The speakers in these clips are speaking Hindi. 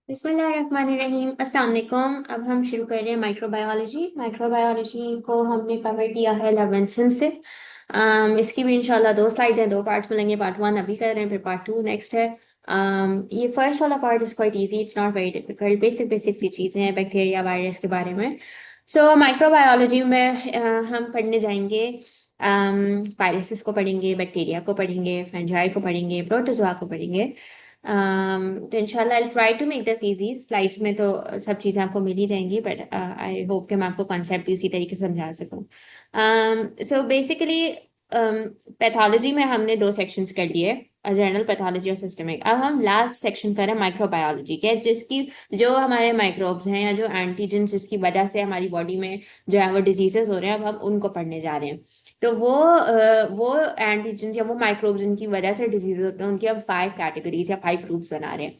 बिस्मिल्लाहिर्रहमानिर्रहीम। अस्सलाम वालेकुम। अब हम शुरू कर रहे हैं माइक्रोबायोलॉजी। माइक्रोबायोलॉजी को हमने कवर किया है लेवेंसन से। इसकी भी इंशाल्लाह दो स्लाइड्स हैं, दो पार्ट्स मिलेंगे। पार्ट वन अभी कर रहे हैं, फिर पार्ट टू नेक्स्ट है। ये फर्स्ट वाला part is quite easy, it's not very difficult. Basic basic सी चीज़ें हैं बैक्टीरिया वायरस के बारे में। सो माइक्रोबायोलॉजी में हम पढ़ने जाएंगे। वायरसेस को पढ़ेंगे, बैक्टीरिया को पढ़ेंगे, फंजाई को पढ़ेंगे, प्रोटोजोआ को पढ़ेंगे। तो इंशाल्लाह I try to make this easy. Slides में तो सब चीज़ें आपको मिल ही जाएंगी, बट आई होप कि मैं आपको कॉन्सेप्ट भी उसी तरीके से समझा सकूं। सो बेसिकली पैथोलॉजी में हमने दो सेक्शंस कर लिए, जनरल पैथोलॉजी और सिस्टमिक। अब हम लास्ट सेक्शन कर रहे हैं माइक्रोबायोलॉजी के, जिसकी जो हमारे माइक्रोब्स हैं या जो एंटीजन जिसकी वजह से हमारी बॉडी में जो है वो डिजीजेस हो रहे हैं, अब हम उनको पढ़ने जा रहे हैं। तो वो एंटीजन या वो माइक्रोब्स जिनकी वजह से डिजीज होते हैं, उनकी अब 5 कैटेगरीज या 5 ग्रुप्स बना रहे हैं।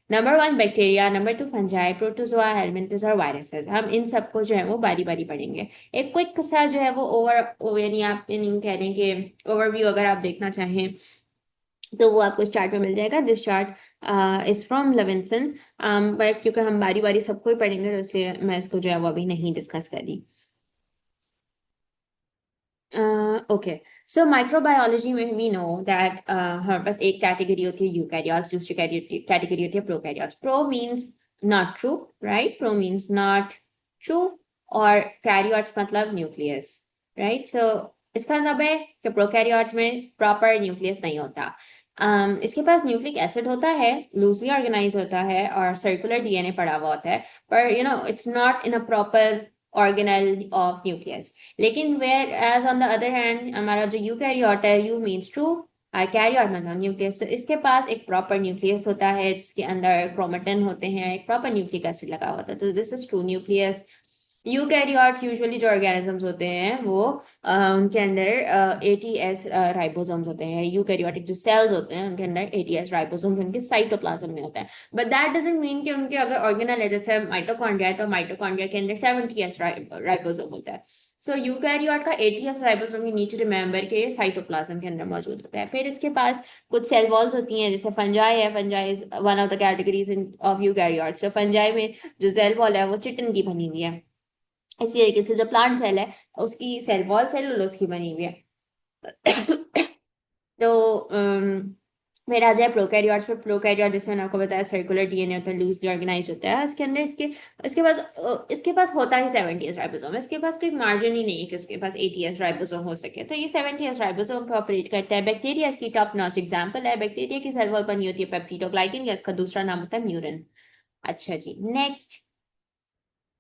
Number one bacteria, number two fungi, protozoa, helminths और वायरसेस। हम इन सबको जो है वो बारी बारी पढ़ेंगे। एक क्विक सा जो है वो यानी आप यानी कह दें कि ओवरव्यू अगर आप देखना चाहें तो वो आपको इस चार्ट में मिल जाएगा। This chart is from Levinson. But क्योंकि हम बारी बारी सबको ही पढ़ेंगे तो इसलिए मैं इसको जो है वो अभी नहीं डिस्कस करी। ओके। सो माइक्रोबायोलॉजी में वी नो दैट हमारे पास एक कैटेगरी होती है यूकैरियोट्स, दूसरी कैटेगरी होती है prokaryotes. Pro means not true, right? Pro means not true, और कैरियोट्स मतलब न्यूक्लियस, राइट? सो इसका मतलब है कि प्रोकैरियोट्स में प्रॉपर न्यूक्लियस नहीं होता। इसके पास न्यूक्लिक एसिड होता है, लूजली ऑर्गेनाइज होता है और सर्कुलर डीएनए पड़ा हुआ होता है, पर it's not in a proper organelle of nucleus. लेकिन whereas on the other hand हमारा जो यूकैरियोट है, यू मीन्स ट्रू, कैरियोट मतलब न्यूक्लियस, तो इसके पास एक प्रॉपर न्यूक्लियस होता है जिसके अंदर क्रोमेटिन होते हैं, एक प्रॉपर न्यूक्लिक एसिड लगा होता है, तो this is true nucleus. Eukaryotes usually जो ऑर्गेनिजम्स होते हैं वो उनके अंदर एटीएस राइबोसोम्स होते हैं। यूकैरियोटिक जो सेल्स होते हैं उनके अंदर एटीएस राइबोसोम्स उनके साइटोप्लाज्म में होता है। बट दैट डजंट मीन कि उनके अगर ऑर्गेनल है, जैसे माइटोकॉन्ड्रिया है तो माइटोकॉन्ड्रिया के अंदर 70s राइबोसोम होता है। सो यूकैरियोट का eighty S ribosome, you need to remember के ये साइटोप्लाज्म के अंदर मौजूद होता है। फिर इसके पास कुछ सेल वॉल्स होती हैं, जैसे फंजाई है। Fungi is one of the categories in of eukaryotes. तो फंजाई में जो सेल वॉल है वो चिटिन की बनी हुई है। इसी तरीके से जो प्लांट सेल है उसकी सेल वॉल सेलुलोज की बनी हुई है। तो फिर आ जाए प्रोकैरियोट्स पर। प्रोकैरियोट जैसे मैंने आपको बताया सर्कुलर डीएनए होता है, लूजली ऑर्गेनाइज होता है। इसके अंदर इसके पास होता ही 70s राइबोसोम। इसके पास कोई मार्जिन ही नहीं है कि इसके पास 80s राइबोसोम हो सके, तो ये 70s राइबोसोम पर ऑपरेट करता है। बैक्टीरिया इसकी टॉप नॉच एग्जाम्पल है। बैक्टीरिया की सेल वॉल बनी होती है पेप्टिडोग्लाइकन, या इसका दूसरा नाम होता है म्यूरिन। अच्छा जी, नेक्स्ट।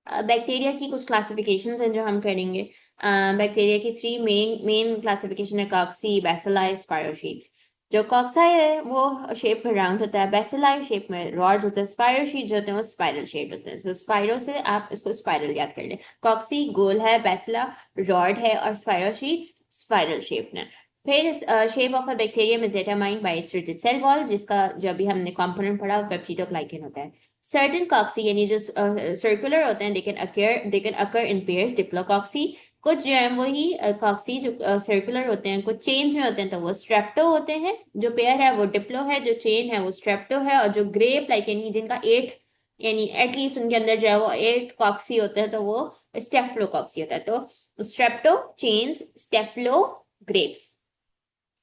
बैक्टीरिया की कुछ क्लासिफिकेशंस हैं जो हम करेंगे। बैक्टीरिया की थ्री मेन मेन क्लासिफिकेशन है: कॉक्सी, बैसिलाई, स्पायरोशीट्स। जो कॉक्साई है वो शेप में राउंड होता है, बैसिलाई शेप में रॉड्स होते हैं, स्पायरोशीट जो होते हैं वो स्पाइरल शेप होते हैं। सो स्पाइरो से आप इसको स्पाइरल याद कर लें। कॉक्सी गोल है, बैसिला रॉड है, और स्पायरोशीट्स स्पाइरल शेप में। फिर shape of a bacterium is determined by its rigid cell wall, जिसका जो अभी हमने कंपोनेंट पढ़ा वो पेप्टिडोग्लाइकन होता है। सर्टेन कॉक्सी यानी जो सर्कुलर होते हैं, they can occur in pairs, डिप्लोकॉक्सी। कुछ जो है वही कॉक्सी जो सर्कुलर होते हैं, कुछ चेन्स में होते हैं, तो वो स्ट्रेप्टो होते हैं। जो पेयर है वो डिप्लो है, जो चेन है वो स्ट्रेप्टो है। और जो ग्रेप लाइक यानी जिनका 8 यानी एटलीस्ट उनके अंदर जो है वो 8 कॉक्सी होते हैं, तो वो स्टेफ्लोकॉक्सी होता है। तो स्ट्रेप्टो, चेन्स, स्टेफ्लो, ग्रेप्स।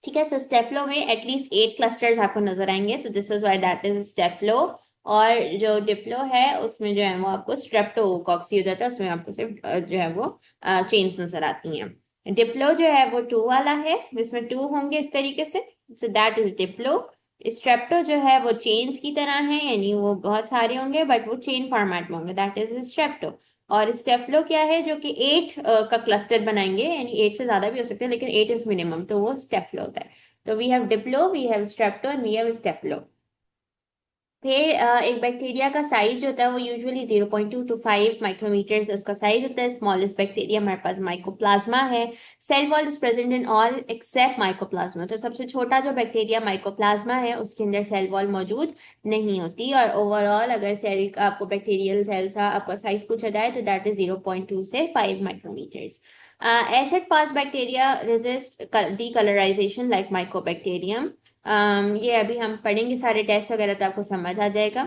ठीक है। सो स्टेफ्लो में एटलीस्ट 8 क्लस्टर्स आपको नजर आएंगे, तो this is why that is staphylo. और जो डिप्लो है उसमें जो है वो आपको स्ट्रेप्टोकॉक्सी हो जाता है, उसमें आपको सिर्फ जो है वो चेन्स नजर आती हैं। डिप्लो जो है वो 2 वाला है, जिसमें 2 होंगे इस तरीके से। So that is Diplo. Strepto जो है वो चेन्स की तरह है, यानी वो बहुत सारे होंगे बट वो चेन फॉर्मेट में होंगे, दैट इज स्ट्रेप्टो। और स्टेफ्लो क्या है, जो कि 8 का क्लस्टर बनाएंगे, यानी 8 से ज्यादा भी हो सकते हैं लेकिन 8 इज मिनिमम, तो वो स्टेफ्लो होता है। तो we have diplo, we have strepto and we have staphylo. फिर एक बैक्टीरिया का साइज होता है वो यूजुअली 0.2 to 5 माइक्रोमीटर उसका साइज होता है। स्मॉलेस्ट बैक्टीरिया हमारे पास माइकोप्लाज्मा है। Cell wall is present in all except mycoplasma. तो सबसे छोटा जो बैक्टीरिया माइकोप्लाज्मा है उसके अंदर सेल वॉल मौजूद नहीं होती। और ओवरऑल अगर सेल का आपको बैक्टीरियल सेल का आपका साइज पूछा जाए तो दैट इज 0.2 से 5 micrometres. Acid fast bacteria resist decolourisation like Mycobacterium. ये अभी हम पढ़ेंगे सारे टेस्ट वगैरह तो आपको समझ आ जाएगा।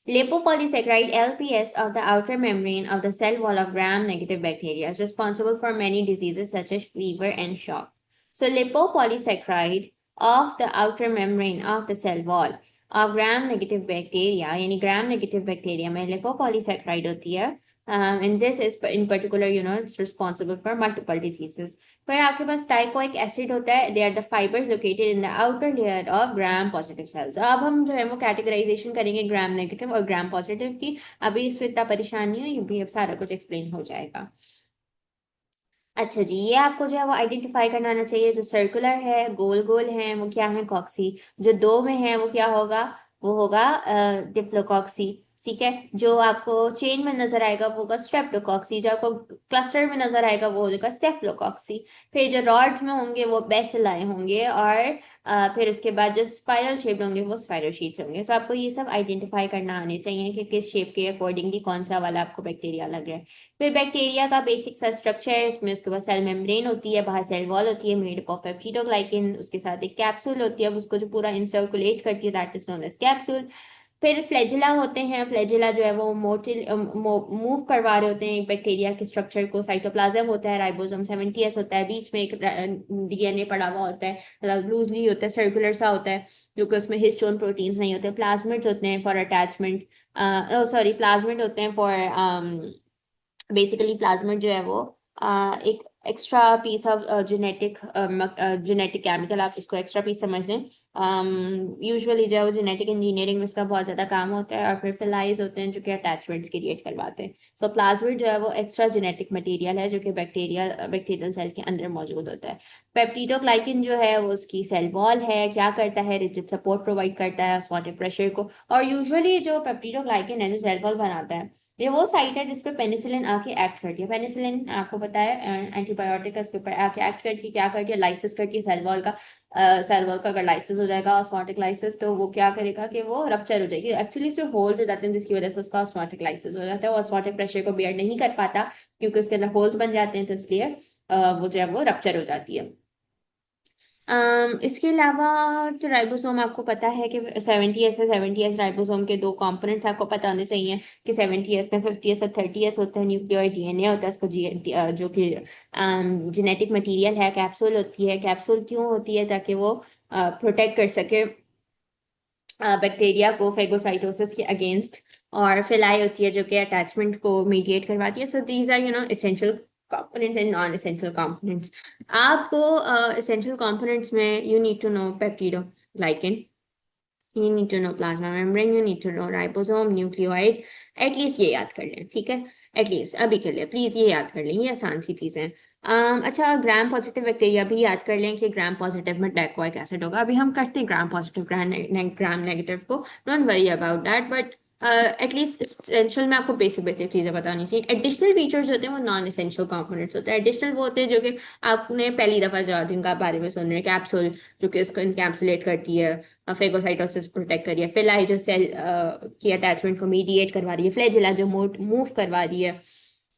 Lipopolysaccharide LPS of the outer membrane of the cell wall of gram-negative bacteria is responsible for many diseases such as fever and shock. So lipopolysaccharide of the outer membrane of the cell wall of gram-negative bacteria, यानी gram-negative bacteria में lipopolysaccharide होती है, and this is in particular, it's responsible for multiple diseases. फिर आपके पास टाइकोइक एसिड होता है, they are the fibres located in the outer layer of gram positive cells. अब हम जो है वो कैटेगराइजेशन करेंगे ग्राम नेगेटिव और ग्राम पॉजिटिव की। अभी इसमें इतना परेशान नहीं हो, ये भी अब सारा कुछ एक्सप्लेन हो जाएगा। अच्छा जी, ये आपको जो है वो आइडेंटिफाई करना आना चाहिए। जो सर्कुलर है, गोल गोल है, वो क्या है? कॉक्सी। जो दो में है वो क्या होगा? वो होगा डिप्लोकॉक्सी। ठीक है। जो आपको चेन में नजर आएगा वो होगा स्ट्रेप्टोकॉक्सी। जो आपको क्लस्टर में नजर आएगा वो होगा स्टेफलोकॉक्सी। फिर जो रॉड्स में होंगे वो बेसिलाई होंगे, और फिर उसके बाद जो स्पाइरल शेप्ड होंगे वो स्पाइरोशीट्स होंगे। तो आपको ये सब आइडेंटिफाई करना आने चाहिए कि किस शेप के अकॉर्डिंगली कौन सा वाला आपको बैक्टीरिया लग रहा है। फिर बैक्टीरिया का बेसिक सा स्ट्रक्चर है, इसमें उसके बाद सेल मेम्ब्रेन होती है, बाहर सेल वॉल होती है मेड अप ऑफ पेप्टिडोग्लाइकेन, उसके साथ एक कैप्सूल होती है, अब उसको जो पूरा इनसर्कुलेट करती है that is known as capsule. फिर फ्लैजिला होते हैं। फ्लैजिला जो है वो मोटिल मूव करवा रहे होते हैं एक बैक्टीरिया के स्ट्रक्चर को। साइटोप्लाज्म होता है, राइबोसोम 70S होता है, बीच में एक डीएनए पड़ा हुआ होता है, मतलब लूजली होता है, सर्कुलर सा होता है, क्योंकि उसमें हिस्टोन प्रोटीन्स नहीं होते। प्लाज्मिड्स होते हैं फॉर अटैचमेंट, सॉरी प्लाज्मिड होते हैं फॉर, बेसिकली प्लाज्मिड जो है वो एक extra piece of genetic chemical, आप इसको एक्स्ट्रा पीस समझ लें। यूजुअली जो है वो जेनेटिक इंजीनियरिंग में इसका बहुत ज़्यादा काम होता है। और फिर फिलाइज होते हैं जो कि अटैचमेंट्स क्रिएट करवाते हैं। सो प्लाज्मिड जो है वो एक्स्ट्रा जेनेटिक मटेरियल है जो कि बैक्टीरियल सेल के अंदर मौजूद होता है। पेप्टिडोग्लाइकिन जो है वो उसकी सेल वॉल है, क्या करता है? रिजिड सपोर्ट प्रोवाइड करता है ऑस्मोटिक प्रेशर को। और यूजुअली जो पेप्टिडोग्लाइकिन है जो सेल वॉल बनाता है, ये वो साइट है जिसपे पेनिसिलिन आके एक्ट करती है। पेनिसिलिन आपको पता है एंटीबायोटिक है, उसके ऊपर आके एक्ट करती है। क्या करती है? लाइसिस करती है सेल वॉल का। सेल वॉल का अगर लाइसिस हो जाएगा, ऑस्मोटिक लाइसिस, तो वो क्या करेगा कि वो रप्चर हो जाएगी। एक्चुअली इसमें होल्स हो जाते हैं जिसकी वजह से उसका ऑस्मोटिक लाइसिस हो जाता है। वो ऑस्मोटिक प्रेशर को बेयर नहीं कर पाता क्योंकि उसके अंदर होल्स बन जाते हैं, तो इसलिए वो जो है वो रप्चर हो जाती है। इसके अलावा जो राइबोसोम, आपको पता है कि 70S है। 70S राइबोसोम के दो कंपोनेंट्स आपको पता होने चाहिए कि 70S में 50S और 30S होता है। न्यूक्लियोइड डीएनए होता है उसको, जो कि जेनेटिक मटेरियल है। कैप्सूल होती है। कैप्सूल क्यों होती है? ताकि वो प्रोटेक्ट कर सके बैक्टीरिया को फेगोसाइटोसिस के अगेंस्ट। और फिलाई होती है जो कि अटैचमेंट को मीडिएट करवाती है। So these are essential components and non essential components. आपको एसेंशियल कंपोनेंट्स में you need to know peptidoglycan, you need to know plasma membrane, you need to know ribosome, nucleoid, at least ये याद कर लें। ठीक है, एटलीस्ट अभी के लिए प्लीज ये याद कर लें, ये आसान सी चीजें हैं। अच्छा, ग्राम पॉजिटिव बैक्टीरिया भी याद कर लें कि ग्राम पॉजिटिव में टैकोइक एसिड होगा। अभी हम करते हैं ग्राम पॉजिटिव ग्राम नेगेटिव को, don't worry about that, but at least essential में आपको बेसिक बेसिक चीजें बतानी चाहिए। एडिशनल फीचर्स होते हैं वो नॉन एसेंशियल कंपोनेंट्स होते हैं। एडिशनल वो होते हैं जो कि आपने पहली दफा जो जिनका बारे में सुन रहे हैं, कैप्सूल जो कि इसको इनकैप्सुलेट करती है, फेगोसाइटोसिस प्रोटेक्ट कर रही है, फिलाई जो सेल की अटैचमेंट को मीडिएट करवा रही है, फ्लैजिला जो मूव करवा रही है,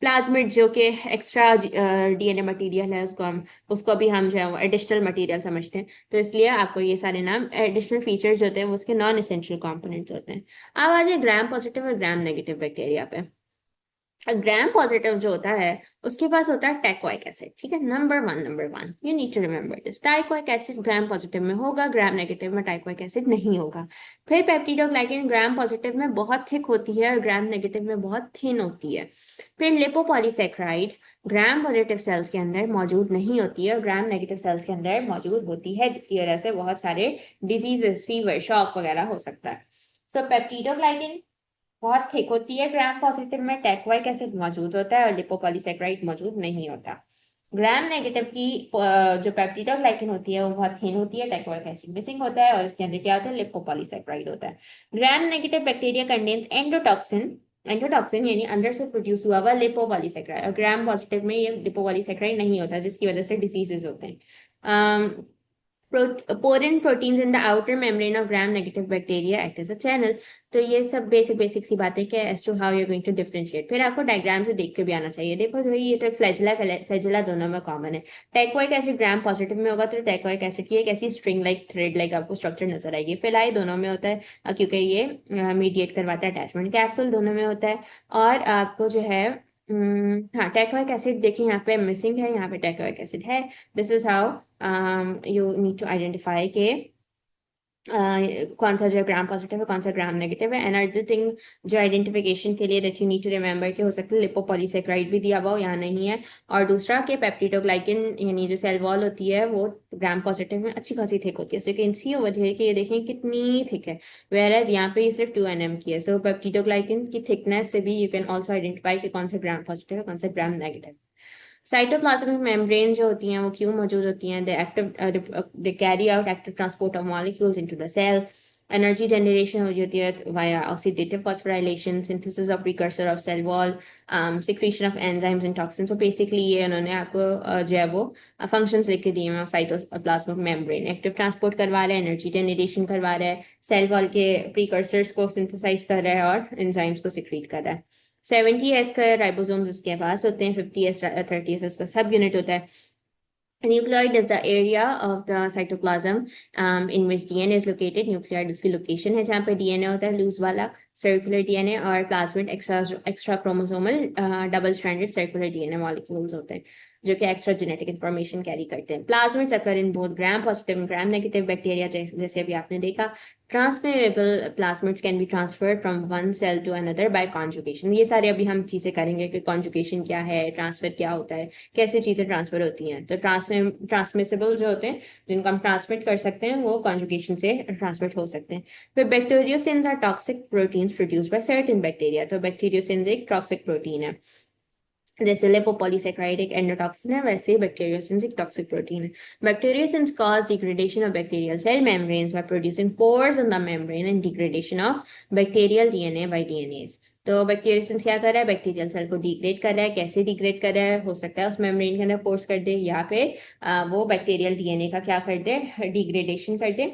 प्लाज्मिड जो कि एक्स्ट्रा डीएनए मटेरियल है, उसको भी हम जो है वो एडिशनल मटेरियल समझते हैं। तो इसलिए आपको ये सारे नाम एडिशनल फीचर्स जो होते हैं वो उसके नॉन एसेंशियल कंपोनेंट्स होते हैं। अब आ जाए ग्राम पॉजिटिव और ग्राम नेगेटिव बैक्टीरिया पे। ग्राम पॉजिटिव जो होता है उसके पास होता है टैकोइक एसिड। ठीक है, number one you need to remember this, teichoic acid gram positive में होगा, ग्राम नेगेटिव में टैकोइक एसिड नहीं होगा। फिर पेप्टिडोग्लाइकेन ग्राम पॉजिटिव में बहुत थिक होती है और ग्राम नेगेटिव में बहुत थिन होती है। फिर लिपोपॉलीसेक्राइड ग्राम पॉजिटिव सेल्स के अंदर मौजूद नहीं होती है और ग्राम नेगेटिव सेल्स के अंदर मौजूद होती है, जिसकी वजह से बहुत सारे डिजीजेस, फीवर, शॉक वगैरह हो सकता है। सो पेप्टिडोग्लाइकेन बहुत थिक होती है, ग्राम पॉजिटिव में टैकोइक एसिड मौजूद होता है और लिपोपॉलीसेक्राइड मौजूद नहीं होता। ग्राम नेगेटिव की जो पेप्टिडोग्लाइकेन होती है वो बहुत थिन होती है, टैकोइक एसिड मिसिंग होता है और इसके अंदर क्या होता है? लिपोपॉलीसेक्राइड होता है। Gram negative bacteria contains endotoxin, endotoxin यानी अंदर से प्रोड्यूस हुआ हुआ लिपोपॉलीसेक्राइड, और ग्राम पॉजिटिव में ये लिपोपॉलीसेक्राइड नहीं होता, जिसकी वजह से डिसीजेज होते हैं। Porin proteins in the outer membrane of gram-negative bacteria act as a channel. तो ये सब बेसिक सी बातें क्या as to how you going to differentiate. फिर आपको डायग्राम से देख के भी आना चाहिए। देखो भाई ये तो फ्लैजिला फ्लैजिला दोनों में कॉमन है। टेकोइक एसिड ग्राम पॉजिटिव में होगा तो टेकोइक एसिड की एक ऐसी स्ट्रिंग लाइक थ्रेड लाइक आपको स्ट्रक्चर नजर आएगी। फिलाई दोनों में होता है क्योंकि ये मीडिएट करवाता है अटैचमेंट। कैप्सूल दोनों में होता है। और आपको जो है हाँ टेकोइक एसिड देखिए यहाँ पे मिसिंग है, यहाँ पे टेकोइक एसिड है। This is how you need to identify के कौन सा जो ग्राम पॉजिटिव है कौन सा ग्राम नेगेटिव है। एंड अदर थिंग जो आइडेंटिफिकेशन के लिए that you need to remember कि हो सकता है लिपोपॉलीसेक्राइड भी दिया हुआ हो, यहाँ नहीं है। और दूसरा कि पेप्टिडोग्लाइकन यानी जो सेल वॉल होती है वो ग्राम पॉजिटिव में अच्छी खासी थिक होती है। So you can see over here कि ये देखें कितनी थिक है, वेयर एज यहाँ पे ये सिर्फ 2 nm की है। सो पेप्टिडोग्लाइकन की थिकनेस से भी यू कैन ऑल्सो आइडेंटिफाई कि कौन सा ग्राम पॉजिटिव है कौन सा ग्राम नेगेटिव। साइटोप्लाज्मिक मेम्ब्रेन जो होती हैं वो क्यों मौजूद होती हैं? They carry out active transport of molecules into the cell. Energy generation हो जाती है via oxidative phosphorylation, synthesis of precursor of cell wall, secretion of enzymes and toxins. तो बेसिकली ये उन्होंने आपको जो है वो फंक्शंस लिख के दिए हैं। साइटोप्लाज्मिक मेम्ब्रेन एक्टिव ट्रांसपोर्ट करवा रहा है, एनर्जी जनरेशन करवा रहा है, सेल वॉल के प्रिकर्सर्स को सिंथेसाइज कर रहा है और एंजाइम्स को सिक्रीट कर रहा है। 70s का राइबोसोम्स उसके पास होते हैं, 50s 30s इसका सब यूनिट होता है। Nucleoid is the area of the cytoplasm in which DNA is located. Nucleoid इसकी लोकेशन है जहाँ पे DNA होता है लूज वाला सर्कुलर DNA, और plasmid extra chromosomal double stranded circular DNA molecules होते हैं जो कि एक्स्ट्रा जेनेटिक इन्फॉर्मेशन कैरी करते हैं। Plasmids occur in both gram positive and gram negative bacteria, जैसे अभी आपने देखा। Transferable plasmids can be transferred from one cell to another by conjugation. ये सारे अभी हम चीजें करेंगे कि कॉन्जुगेशन क्या है, ट्रांसफर क्या होता है, कैसे चीजें ट्रांसफर होती हैं। तो ट्रांसमिसिबल जो होते हैं जिनको हम ट्रांसमिट कर सकते हैं वो कॉन्जुगेशन से ट्रांसमिट हो सकते हैं। फिर bacteriocins are toxic proteins produced by certain bacteria. तो बैक्टीरियोसिन्स एक टॉक्सिक प्रोटीन है, जैसे लिपोपॉलीसेक्राइड एक एंडोटॉक्सिन है वैसे ही बैक्टीरियोसिन्स एक टॉक्सिक प्रोटीन है। Bacteriocins cause degradation of bacterial cell membranes by producing pores on the membrane and degradation of bacterial DNA by DNase. तो बैक्टीरियोसिन्स क्या कर रहा है, बैक्टीरियल सेल को डिग्रेड कर रहा है। कैसे डिग्रेड कर रहा है? हो सकता है उस मेम्ब्रेन के अंदर पोर्स कर दे या फिर वो बैक्टीरियल डीएनए का क्या कर दे, डिग्रेडेशन कर दे।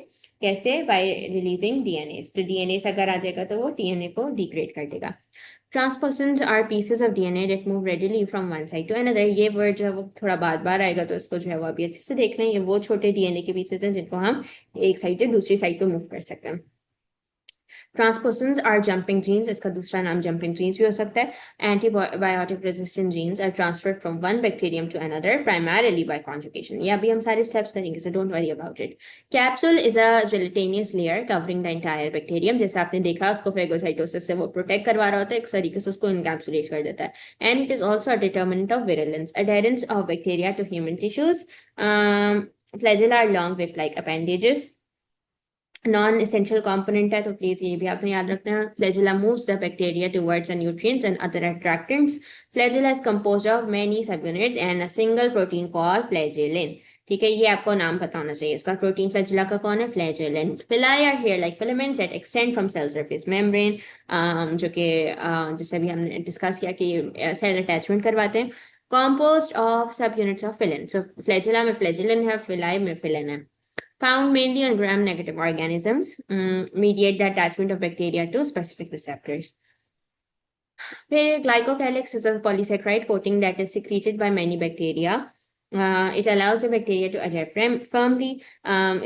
कैसे? Bye releasing DNA. तो डीएनए अगर आ जाएगा तो वो डीएनए को डिग्रेड कर देगा। Transposons are pieces of DNA that move readily from one side to another. ये वर्ड जो है वो थोड़ा बार बार आएगा तो इसको जो है वो अभी अच्छे से देख लें। ये वो छोटे डीएनए के पीसेस हैं जिनको हम एक साइड से दूसरी साइड पे मूव कर सकते हैं। ट्रांसपोसन्स आर जंपिंग जीन्स, इसका दूसरा नाम जंपिंग जीन्स भी हो सकता है। Antibiotic resistant genes are transferred from one bacterium to another primarily by conjugation. ये अभी हम सारे स्टेप्स करेंगे so don't worry about it. Capsule is a gelatinous layer covering the entire bacterium. जैसे आपने देखा उसको फेगोसाइटोसिस से वो प्रोटेक्ट करवा रहा होता है, एक तरीके से उसको इनकैप्सुलेट कर देता है। And it is also a determinant of virulence, adherence of bacteria to human tissues. Flagella are long whip like appendages, non essential component है तो प्लीज ये भी आपने याद रखना है। Flagella moves the bacteria towards the nutrients and other attractants. Flagella is composed of many subunits and a single protein called flagellin. ठीक है, ये आपको नाम पता होना चाहिए इसका। प्रोटीन फ्लैजिला का कौन है? Flagellin. Pili are hair like filaments that extend from cell surface membrane, जो कि जैसे अभी हमने डिस्कस किया कि सेल अटैचमेंट करवाते हैं। कॉम्पोस्ट ऑफ सब यूनिट्स ऑफ फिलिन। सो फ्लैजिला में फ्लैजिलिन है, फिलाई में फिलिन है। Found mainly on gram-negative organisms, mediate the attachment of bacteria to specific receptors. Then glycocalyx is a polysaccharide coating that is secreted by many bacteria. It allows the bacteria to adhere firmly.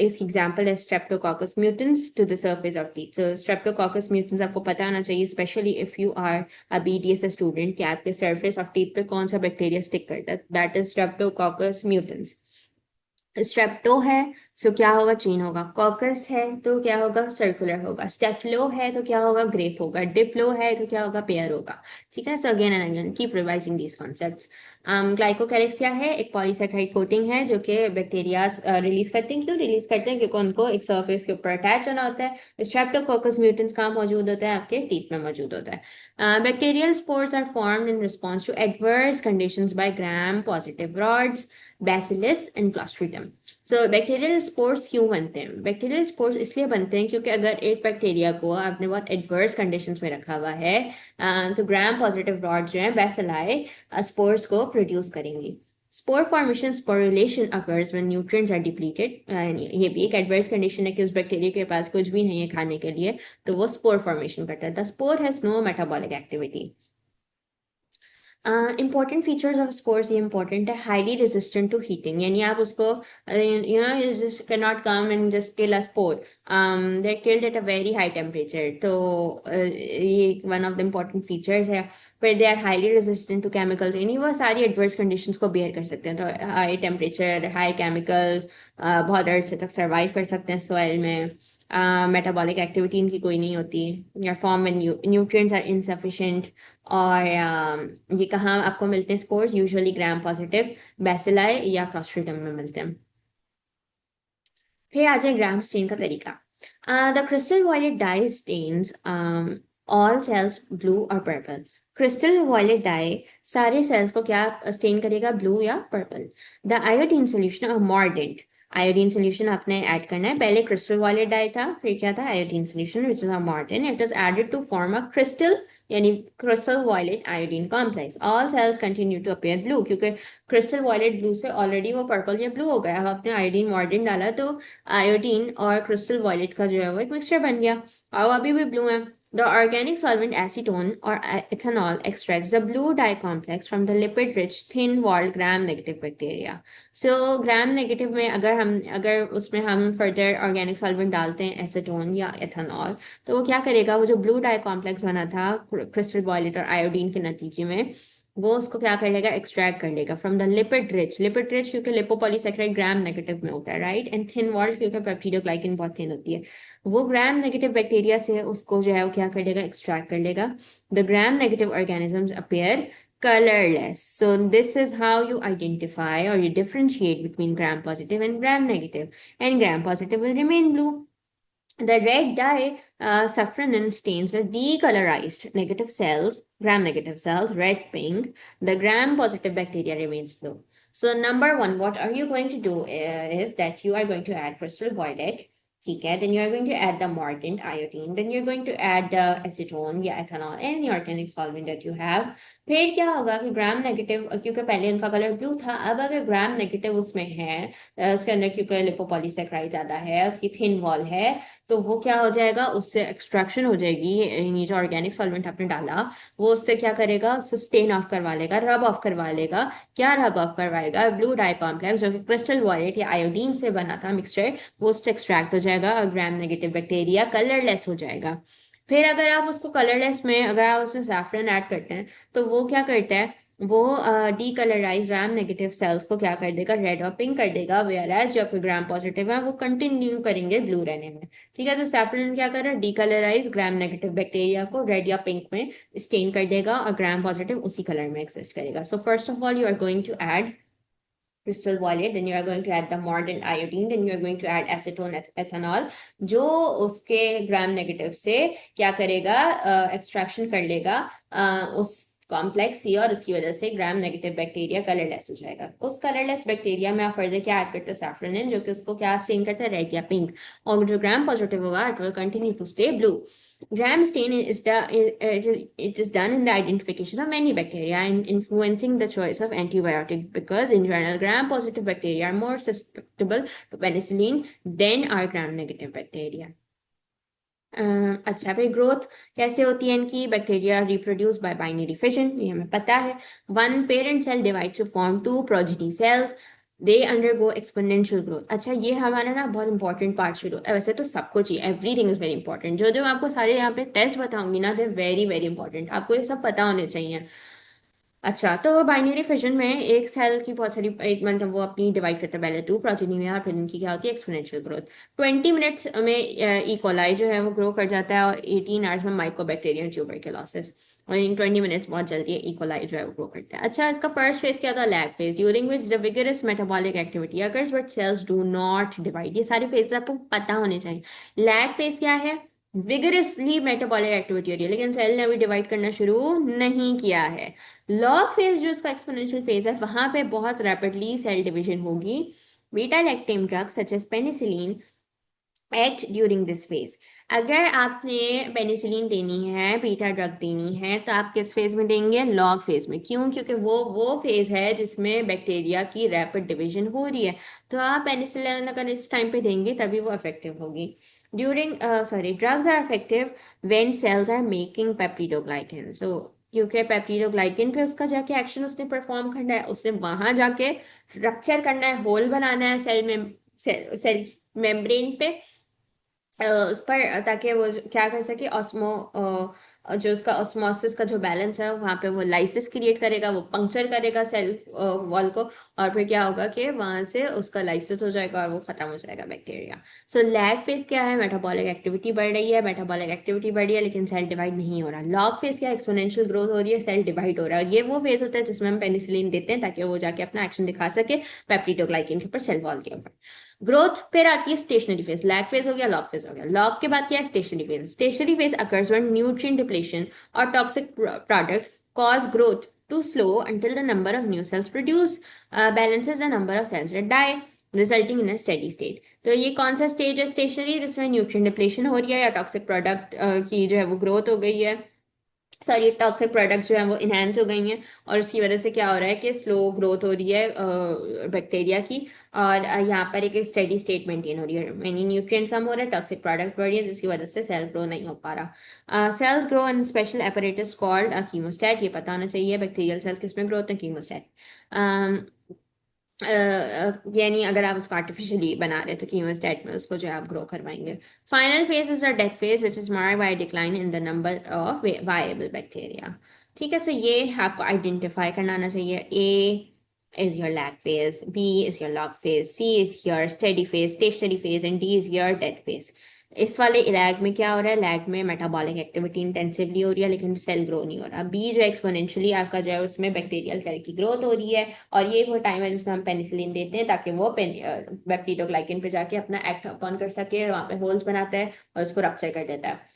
Its example is Streptococcus mutans to the surface of teeth. So Streptococcus mutans आपको पता होना चाहिए, especially if you are a BDS student, कि आपके surface of teeth पे कौन सा bacteria stick करता है. That is Streptococcus mutans. Strepto है सो क्या होगा? चेन होगा। कॉकस है तो क्या होगा? सर्कुलर होगा। स्टेफलो है तो क्या होगा? ग्रेप होगा। डिप्लो है तो क्या होगा? पेयर होगा। ठीक है, so again and again keep revising these concepts. Glycocalyx क्या है? एक पॉलीसैकेराइड कोटिंग है जो कि बैक्टीरिया रिलीज करते हैं। क्यों रिलीज करते हैं? क्योंकि उनको एक सरफेस के ऊपर अटैच होना होता है। स्ट्रेप्टोकोकस म्यूटेंट्स कहाँ मौजूद होता है? आपके टीथ में मौजूद होता है। Bacterial spores are formed in response to adverse conditions by gram positive rods, bacillus and clostridium. So bacterial spores क्यों बनते हैं? बैक्टीरियल स्पोर्स इसलिए बनते हैं क्योंकि अगर एक बैक्टीरिया को आपने बहुत एडवर्स कंडीशंस में रखा हुआ है तो ग्राम पॉजिटिव रॉड जो है बैसिलाई स्पोर्स को प्रोड्यूस करेंगी। Spore formation sporulation occurs when nutrients are depleted, ये भी एक एडवर्स कंडीशन है कि उस बैक्टीरिया के पास कुछ भी नहीं है खाने के लिए, तो वो स्पोर फॉर्मेशन करता है. The spore has no metabolic activity. Important features of spores ये इम्पॉर्टेंट है. हाईली रेजिस्टेंट टू हीटिंग, यानी आप उसको you know you just can not come and just kill a spore. They killed at a very high temperature. तो ये one of the important features है. फिर they are highly resistant to chemicals, यानी वो सारी एडवर्स कंडीशंस को बेयर कर सकते हैं. तो हाई टेम्परेचर, हाई केमिकल्स, बहुत अरसे तक सर्वाइव कर सकते हैं सॉइल में. मेटाबॉलिक एक्टिविटी इनकी कोई नहीं होती, या फॉर्म में न्यूट्रिएंट्स आर इनसफिशिएंट. और ये कहाँ आपको मिलते हैं spores? Usually gram positive bacilli या क्लॉस्ट्रिडियम में मिलते हैं. फिर आ जाए ग्राम स्टेन का तरीका. The crystal violet dye stains all cells blue और पर्पल. क्रिस्टल वॉयलेट डाई सारे सेल्स को क्या स्टेन करेगा? ब्लू या पर्पल. द आयोडीन सोल्यूशन और मॉर्डेंट. आयोडीन सोल्यूशन आपने ऐड करना है. पहले क्रिस्टल वॉयलेट डाई था, फिर क्या था? Iodine solution which is a mordant. It is added to form a crystal, यानी crystal violet iodine complex. All cells continue to appear blue, क्योंकि क्रिस्टल वॉयलेट ब्लू से ऑलरेडी वो पर्पल या ब्लू हो गया. अब आपने आयोडीन मॉर्डेंट डाला तो आयोडीन और क्रिस्टल वॉयलेट का जो है वो एक मिक्सचर बन गया, और अभी भी ब्लू है. द ऑर्गेनिक सॉल्वेंट एसीटोन और ethanol extracts the blue dye complex from the lipid rich thin walled gram negative bacteria. So gram negative में अगर उसमें हम फर्दर ऑर्गेनिक सॉल्वेंट डालते हैं एसीटोन या इथेनॉल, तो वो क्या करेगा? वो जो ब्लू डाई कॉम्प्लेक्स बना था क्रिस्टल वॉयलेट और आयोडीन के नतीजे में, वो उसको क्या कर लेगा? एक्सट्रैक्ट कर लेगा from the lipid rich. Lipid rich क्योंकि लिपोपॉलीसैकेराइड ग्राम नेगेटिव में होता है, राइट. एंड थिन वॉल्ड क्योंकि पेप्टिडोग्लाइकन बहुत थिन होती है. वो ग्राम नेगेटिव बैक्टीरिया से उसको जो है वो क्या कर लेगा? एक्सट्रैक्ट कर लेगा. The gram negative organisms appear colorless. So this is how you identify or you differentiate between gram positive and gram negative. And gram positive will remain blue. The red dye safranin stains are decolorized negative cells, gram negative cells, red pink. The gram positive bacteria remains blue. So number one, what are you going to do is that you are going to add crystal violet. Okay, then you are going to add the mordant iodine. Then you're going to add the acetone या ethanol, any organic solvent that you have. फिर क्या होगा कि ग्राम नेगेटिव, क्योंकि पहले उनका कलर ब्लू था, अब अगर ग्राम नेगेटिव उसमें है, उसके अंदर क्योंकि लिपोपॉलीसैकेराइड ज्यादा है, उसकी थिन वॉल है, तो वो क्या हो जाएगा? उससे एक्सट्रैक्शन हो जाएगी. ये जो ऑर्गेनिक सॉल्वेंट आपने डाला वो उससे क्या करेगा? उससे स्टेन ऑफ करवा लेगा, रब ऑफ करवा लेगा. क्या रब ऑफ करवाएगा? ब्लू डाई कॉम्प्लेक्स जो कि क्रिस्टल वॉयलेट या आयोडीन से बना था मिक्सचर, वो उससे एक्सट्रैक्ट हो जाएगा और ग्राम नेगेटिव बैक्टीरिया कलरलेस हो जाएगा. फिर अगर आप उसको कलरलेस में, अगर आप उसमें सैफरन ऐड करते हैं, तो वो क्या करता है? वो डीकलराइज ग्राम नेगेटिव सेल्स को क्या कर देगा? रेड और पिंक कर देगा. वेयर एज जो आपके ग्राम पॉजिटिव है वो कंटिन्यू करेंगे ब्लू रहने में. ठीक है, तो सैफरन क्या कर रहा है? डीकलराइज ग्राम नेगेटिव बैक्टीरिया को रेड या पिंक में स्टेन कर देगा और ग्राम पॉजिटिव उसी कलर में एग्जिस्ट करेगा. So first of all you are going to add crystal violet, then you are going to add the mordant iodine, then you are going to add acetone ethanol, जो उसके ग्राम नेगेटिव से क्या करेगा? एक्सट्रैक्शन कर लेगा उस कॉम्प्लेक्स सी, और उसकी वजह से ग्राम नेगेटिव बैक्टीरिया कलरलेस हो जाएगा. उस कलरलेस बैक्टीरिया में आप फर्दर क्या ऐड करते हैं? सैफरन, जो कि उसको क्या स्टेन करता है? रेड या पिंक. और जो ग्राम पॉजिटिव होगा it will continue to stay blue. Gram stain it is done in the identification of many bacteria and influencing the choice of antibiotic, because in general gram positive bacteria are more susceptible to penicillin than are gram negative bacteria. अच्छा, फिर ग्रोथ कैसे होती है इनकी? Bacteria reproduce by binary fission, ये हमें पता है. One parent cell divide to form two progeny cells. They undergo exponential growth. अच्छा, ये हमारा ना बहुत इंपॉर्टेंट पार्ट शुरू. वैसे तो सब कुछ ही, एवरीथिंग इज वेरी इंपॉर्टेंट. जो जो मैं आपको सारे यहाँ पे टेस्ट बताऊंगी ना, दे वेरी वेरी इंपॉर्टेंट. आपको ये सब पता होने चाहिए. अच्छा, तो बाइनरी फिजन में एक सेल की बहुत सारी, एक मतलब वो अपनी डिवाइड करता है पहले टू प्रोजेनी में, और फिर इनकी क्या होती है? Exponential growth. 20 मिनट्स में इकोलाई जो है वो ग्रो कर जाता है, और 18 आवर्स में माइकोबैक्टीरियम ट्यूबरकुलोसिस. और इन 20 मिनट्स बहुत जल्दी इकोलाई जो है वो ग्रो करता है. अच्छा, इसका फर्स्ट फेज क्या था? Lag phase, during which the vigorous metabolic activity occurs but sales do not divide. ये सारे फेज आपको पता होने चाहिए. लैग फेज क्या है? विगरसली मेटाबॉलिक एक्टिविटी हो रही है लेकिन सेल ने अभी डिवाइड करना शुरू नहीं किया है. लॉग फेज जो इसका एक्सपोनेंशियल फेज है, वहां पे बहुत रैपिडली सेल डिवीजन होगी. Beta lactam drugs such as penicillin act during this phase. अगर आपने पेनिसिलिन देनी है, बीटा ड्रग देनी है, तो आप किस फेज में देंगे? लॉग फेज में। क्यों? क्योंकि वो फेज है जिसमें बैक्टीरिया की रैपिड डिवीजन हो रही है। तो आप पेनिसिलिन अगर इस टाइम पे देंगे तभी वो इफेक्टिव होगी। During sorry, drugs are effective when cells are making peptidoglycan. So क्योंकि पेप्टिडोग्लाइकन पे उसका जाके एक्शन उसने परफॉर्म करना है, उसने वहां जाके रप्चर करना है, होल बनाना है सेल मेम्ब्रेन पे, उस पर, ताकि वो क्या कर सके, जो उसका ऑस्मोसिस का जो बैलेंस है वहाँ पे वो लाइसिस क्रिएट करेगा, वो पंक्चर करेगा सेल वॉल को, और फिर क्या होगा कि वहाँ से उसका लाइसिस हो जाएगा और वो खत्म हो जाएगा बैक्टीरिया। सो लैग फेज क्या है? मेटाबॉलिक एक्टिविटी बढ़ रही है, मेटाबॉलिक एक्टिविटी बढ़ रही है लेकिन सेल डिवाइड नहीं हो रहा। लॉग फेज क्या? एक्सपोनेंशियल ग्रोथ हो रही है, सेल डिवाइड हो रहा है। और ये वो फेज होता है जिसमें हम पेनिसिलिन देते हैं ताकि वो जाके अपना एक्शन दिखा सके पेप्टिडोग्लाइकन के ऊपर, सेल वॉल के ऊपर। ग्रोथ फिर आती है स्टेशनरी फेज। लैग फेज हो गया, लॉग फेज हो गया। लॉग के बाद क्या है? Stationary phase. Stationary phase occurs when nutrient depletion और toxic products cause growth to slow until the number of new cells produced balances the number of cells that die, resulting in a steady state। तो ये कौन सा स्टेज है स्टेशनरी? जिसमें न्यूट्रिएंट डिप्लेशन हो रही है या टॉक्सिक प्रोडक्ट की जो है वो ग्रोथ हो गई है, सॉरी टॉक्सिक प्रोडक्ट्स जो है वो इनहेंस हो गई हैं, और उसकी वजह से क्या हो रहा है कि स्लो ग्रोथ हो रही है बैक्टीरिया की, और यहाँ पर एक स्टेडी स्टेट मेंटेन हो रही है, यानी न्यूट्रिएंट कम हो रहा है, टॉक्सिक प्रोडक्ट बढ़ रही है, जिसकी वजह से सेल ग्रो नहीं हो पा रहा। Cells grow in special apparatus called chemostat. ये पता होना चाहिए बैक्टीरियल सेल्स किस में ग्रो होते हैं? कीमोस्टेट। यानी अगर आप उसको आर्टिफिशियली बना रहे हैं तो कीमोस्टेट में उसको जो है आप ग्रो करवाएंगे। Final phase is a death phase which is marked by decline in the number of viable bacteria. ठीक है, सो ये आपको आइडेंटिफाई करना आना चाहिए। ए is your lag phase, B is your log phase, C is your steady phase, stationary phase, and D is your death phase। इस वाले लैग में क्या हो रहा है? लैग में मेटाबॉलिक एक्टिविटी इंटेंसिवली हो रही है लेकिन सेल ग्रो नहीं हो रहा। बी जो एक्सपोनेंशियली आपका जो है उसमें बैक्टीरियल सेल की ग्रोथ हो रही है, और ये वो टाइम है जिसमें हम पेनिसिलिन देते हैं ताकि वो पेप्टिडोग्लाइकन पे जाके अपना एक्ट ऑन कर सके, और वहाँ पे होल्स बनाता है और उसको रप्चर कर देता है।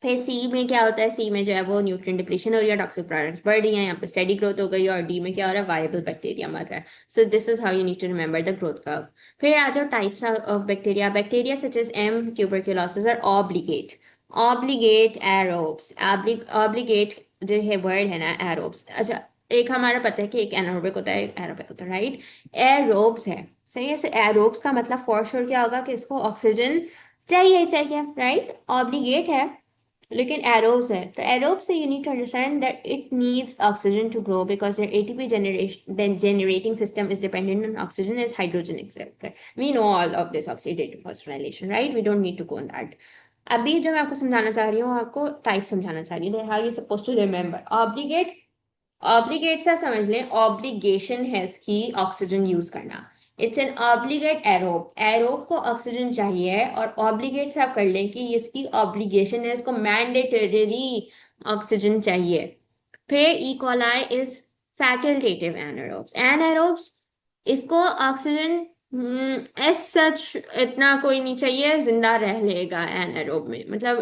फिर सी में क्या होता है? सी में जो है वो न्यूट्रिएंट डिप्लीशन हो रही है, टॉक्सिक प्रोडक्ट्स बढ़ रही हैं, यहाँ पे स्टेडी ग्रोथ हो गई है, और डी में क्या हो रहा है? वायबल बैक्टीरिया मर रहा है। So this is how you need to remember the growth curve. फिर आ जाओ types of bacteria. Bacteria such as M tuberculosis are obligate. Obligate aerobes. Obligate जो है वर्ड है ना, एरोब्स। अच्छा, एक हमारा पता है कि एक एनारोबिक होता है, एक एरोबिक होता है, राइट? एरोब्स है, सही है। एरोब्स का मतलब फॉर श्योर क्या होगा कि इसको ऑक्सीजन चाहिए चाहिए, राइट? ऑब्लिगेट है लेकिन एरोब्स है, तो एरोब्स से you need to understand that it needs oxygen to grow because their ATP generating system is dependent on oxygen as hydrogen acceptor। we know all of this oxidative phosphorylation, right? we don't need to go on that। अभी जो मैं आपको समझाना चाह रही हूँ, आपको टाइप समझाना चाह रही हूँ, how you suppose to remember. Obligate, obligate सा समझ लें, ऑब्लिगेशन है इसकी ऑक्सीजन यूज करना। It's an obligate aerobe. Aerobe को ऑक्सीजन चाहिए, और ऑब्लिगेट से आप कर लें कि इसकी ऑब्लिगेशन है, इसको मैंडेटरीली ऑक्सीजन चाहिए। फिर E coli is facultative anaerobes. Anaerobes, इसको ऑक्सीजन एज सच इतना कोई नहीं चाहिए, जिंदा रह लेगा एनारोब में, मतलब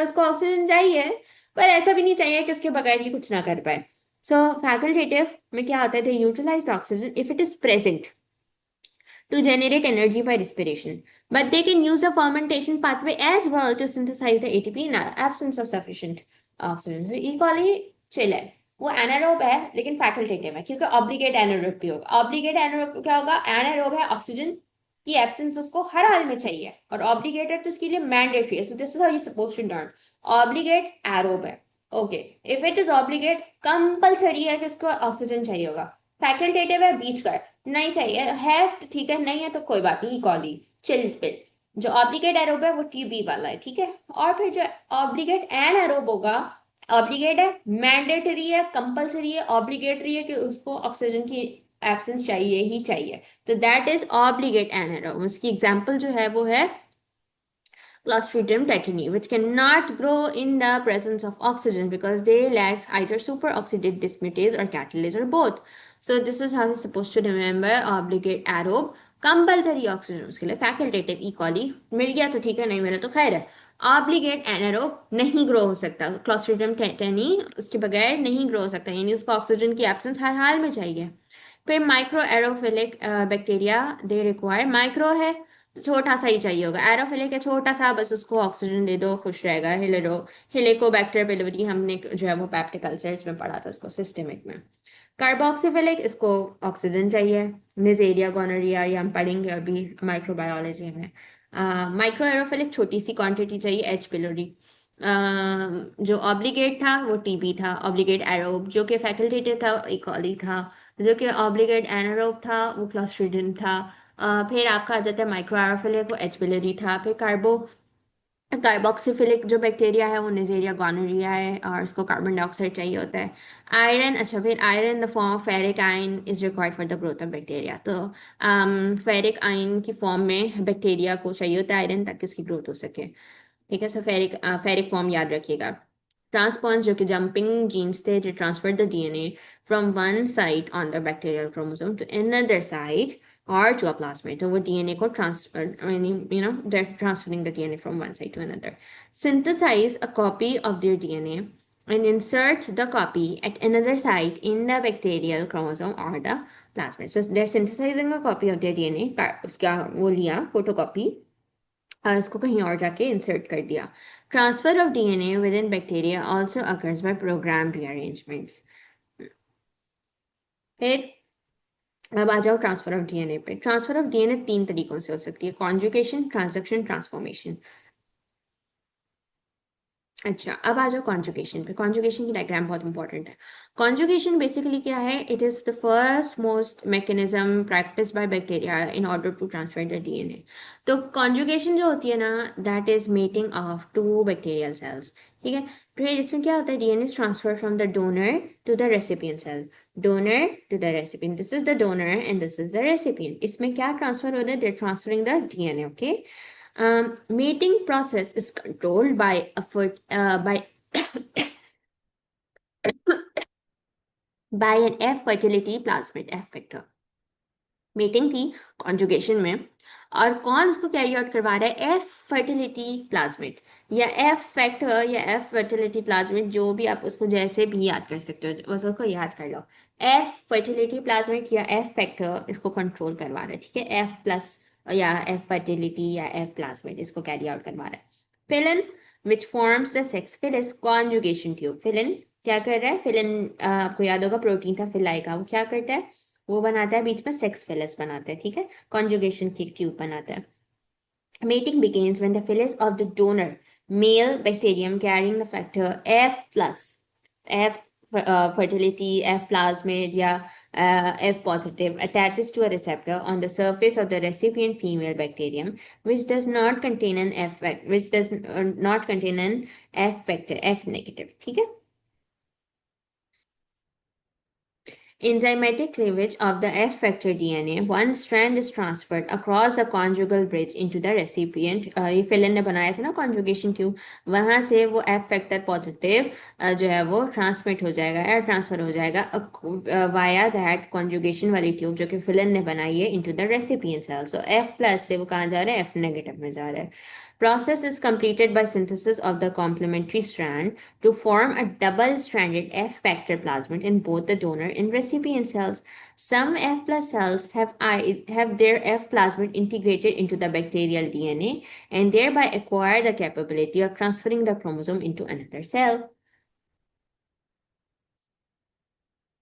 इसको ऑक्सीजन चाहिए, पर ऐसा भी नहीं चाहिए कि उसके बगैर ही कुछ ना कर पाए। सो फैकल्टेटिव में क्या होता है? They utilize oxygen if it is present to generate energy by respiration, but they can use the fermentation pathway as well to synthesize the ATP in absence of sufficient oxygen। So E. coli chill है, वो एनारोब है लेकिन फैकल्टेटिव है, क्योंकि ऑब्लिगेट एनारोब भी होगा। ऑब्लिगेट एनारोब क्या होगा? एनारोब है, ऑक्सीजन की एब्सेंस उसको हर हाल में चाहिए, और ऑब्लिगेट है तो उसके लिए मैंडेटरी है। So this is how you suppose to learn. Obligate aerobe है, okay. If it is obligate, compulsory है कि उसको ऑक्सीजन चाहिए होगा। फैकल्टेटिव है, बीच का है, नहीं चाहिए है तो ठीक है, नहीं है तो कोई बात नहीं, कॉली चिल पिल। जो ऑब्लिगेट एरोब है वो टीबी वाला है, ठीक है। और फिर जो ऑब्लिगेट एन एरोब होगा, ऑब्लिगेट है, मैंडेटरी है, कंपल्सरी है, ऑब्लिगेटरी है कि उसको ऑक्सीजन की एब्सेंस चाहिए ही चाहिए, तो that is obligate an aerobe. उसकी एग्जांपल जो है वो है Clostridium tetani, which cannot grow in the presence of oxygen because they lack either superoxidase dismutase or catalase or both। So this is how you're supposed to remember obligate aerobe, compulsory oxygen उसके लिए, फैकल्टेटिव ई कॉली मिल गया तो ठीक है, नहीं मिला तो खैर है। ऑब्लिगेट एनारोब नहीं ग्रो हो सकता, क्लोस्ट्रीडियम टेटनी उसके बगैर नहीं ग्रो हो सकता, यानी उसको ऑक्सीजन की एब्सेंस हर हाल में चाहिए। फिर micro aerophilic bacteria, they require, micro है छोटा सा ही चाहिए होगा, एरोफिलिक है छोटा सा, बस उसको ऑक्सीजन दे दो, खुश रहेगा। हेलिकोबैक्टर पिलोरी हमने जो है वो पैप्टिक अल्सर्स में पढ़ा था उसको सिस्टेमिक में। कार्बोक्सिफिलिक, इसको ऑक्सीजन चाहिए। निजेरिया गोनोरिया ये हम पढ़ेंगे अभी माइक्रोबायोलॉजी में। माइक्रो एरोफिलिक छोटी सी क्वांटिटी चाहिए, एच पिलोरी। जो ऑब्लिगेट था वो टीबी था, ऑब्लिगेट एरोब। जो कि फैकल्टेटिव था इकोली था। जो कि ऑब्लिगेट एनारोब था वो क्लोस्ट्रिडियम था। फिर आपका आ जाता है माइक्रो एरोफिलिक, वो एच पिलोरी था। फिर कार्बोक्सिफिलिक जो बैक्टीरिया है वो निजेरिया गोनोरिया है, और उसको कार्बन डाइऑक्साइड चाहिए होता है। आयरन, अच्छा फिर iron the form of ferric ion is required for the growth of bacteria. तो फेरिक आयन की फॉर्म में बैक्टीरिया को चाहिए होता है आयरन, ताकि उसकी ग्रोथ हो सके। ठीक है, सो फेरिक फॉर्म याद रखिएगा। ट्रांसपॉन्स जो कि जंपिंग जीन्स थे जो transfer the DNA from one site on the bacterial chromosome to another site or to a plasmid. So वो DNA को transfer, I mean, they're transferring the DNA from one side to another. Synthesize a copy of their DNA and insert the copy at another site in the bacterial chromosome or the plasmid. So they're synthesizing a copy of their DNA, उसका वो लिया photocopy, और इसको कहीं और जाके इंसर्ट कर दिया। Transfer of DNA within bacteria also occurs by program rearrangements. फिर अब आ जाओ ट्रांसफर ऑफ डीएनए पे। ट्रांसफर ऑफ डीएनए तीन तरीकों से हो सकती है, कॉन्जुगेशन, ट्रांसडक्शन, ट्रांसफॉर्मेशन। अच्छा, अब आ जाओ कॉन्जुगेशन पे। कॉन्जुगेशन की डायग्राम बहुत इंपॉर्टेंट है। कॉन्जुगेशन बेसिकली क्या है? It is the first most mechanism practice by bacteria in order to transfer the DNA. तो कॉन्जुगेशन जो होती है ना, that is mating of two bacterial cells. ठीक है, फिर इसमें क्या होता है? DNA transfer from the donor to the recipient cell, donor to the recipient. This is the donor and this is the recipient. इसमें क्या ट्रांसफर हो रहा है? They transferring the DNA. Okay, mating process is controlled by by by an F fertility plasmid F vector. Meeting थी कॉन्जुगेशन में, और कौन उसको कैरी आउट करवा रहा है? एफ फर्टिलिटी प्लाज्मिड या एफ फैक्टर या एफ फर्टिलिटी प्लाज्मिड, जो भी आप उसको जैसे भी याद कर सकते हो, बस उसको याद कर लो। एफ फर्टिलिटी प्लाज्मिड या एफ फैक्टर इसको कंट्रोल करवा रहा है। ठीक है, एफ प्लस या एफ फर्टिलिटी या एफ प्लाज्मिड इसको कैरी आउट करवा रहा है। Pilin which forms the sex pilus conjugation tube. Pilin क्या कर रहा है? फिलिन आपको याद होगा प्रोटीन था फिलाई का, वो क्या करता है? वो बनाता है बीच में सेक्स फिलिस बनाता है। ठीक है, कॉन्जुगेशन की ट्यूब बनाता है। Mating begins when the phyllis of the donor male bacterium carrying the factor F plus, F fertility, F plasmid, yeah, F positive attaches to a receptor on the surface of the recipient female bacterium, which does not contain an which does not contain an F factor, F negative. ठीक है, enzymatic cleavage of the F factor DNA, one strand is transferred across a conjugal bridge into the recipient. ये फिलिन ने बनाया था ना कॉन्जुगेशन ट्यूब, वहां से वो F फैक्टर पॉजिटिव जो है वो ट्रांसमिट हो जाएगा या ट्रांसफर हो जाएगा वाया दैट कॉन्जुगेशन वाली ट्यूब जो कि फिलिन ने बनाई है into the recipient cell. So F plus से वो कहाँ जा रहा है? F नेगेटिव में जा रहा है। Process is completed by synthesis of the complementary strand to form a double-stranded F factor plasmid in both the donor and recipient cells. Some F plus cells have their F plasmid integrated into the bacterial DNA and thereby acquire the capability of transferring the chromosome into another cell.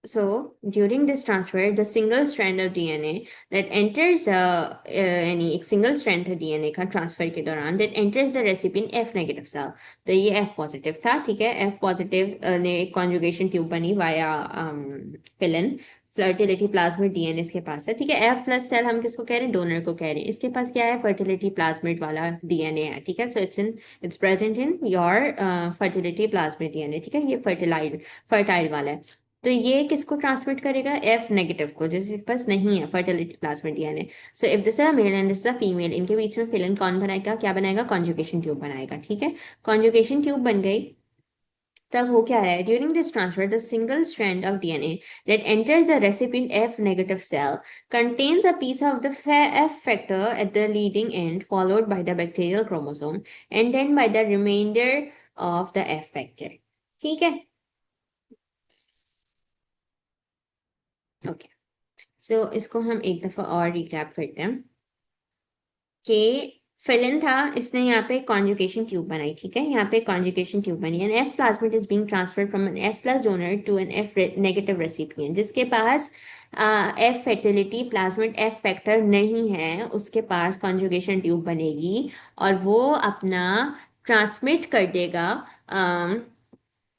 So, during this transfer, the single strand of DNA that enters any single strand of DNA का ट्रांसफर के दौरान that enters the recipient F negative cell, तो ये F positive था। ठीक है, F positive ने conjugation tube बनी वाया फिलिन, फर्टिलिटी प्लाज्मिड डीएनए इसके पास है। ठीक है, F प्लस सेल हम किसको कह रहे हैं? डोनर को कह रहे हैं। इसके पास क्या है? फर्टिलिटी प्लाज्मिड वाला डीएनए है। ठीक है, so it's present in your fertility plasmid DNA. ठीक है, ये फर्टाइल वाला है। तो ये किसको ट्रांसमिट करेगा? एफ नेगेटिव को, जिसके पास नहीं है fertility plasmid DNA. So if this is a male and this is a female, इनके बीच में फिलिन कौन बनाएगा? क्या बनाएगा? कॉन्जुगेशन ट्यूब बनाएगा। ठीक है, कॉन्जुगेशन ट्यूब बन गई, तब हो क्या रहा है? During this transfer the single strand of DNA that enters the recipient F negative cell contains a piece of the F factor at the leading end, followed by the bacterial chromosome, and then by the remainder of the F factor. ठीक है, ओके। सो इसको हम एक दफ़ा और रिकैप करते हैं। कि फिलिन था, इसने यहाँ पे कॉन्जुगेशन ट्यूब बनाई, ठीक है, यहाँ पे कॉन्जुगेशन ट्यूब बनी, an F plasmid is being transferred from an F plus donor to an F negative recipient, जिसके पास F fertility plasmid F factor नहीं है, उसके पास कॉन्जुगेशन ट्यूब बनेगी और वो अपना ट्रांसमिट कर देगा,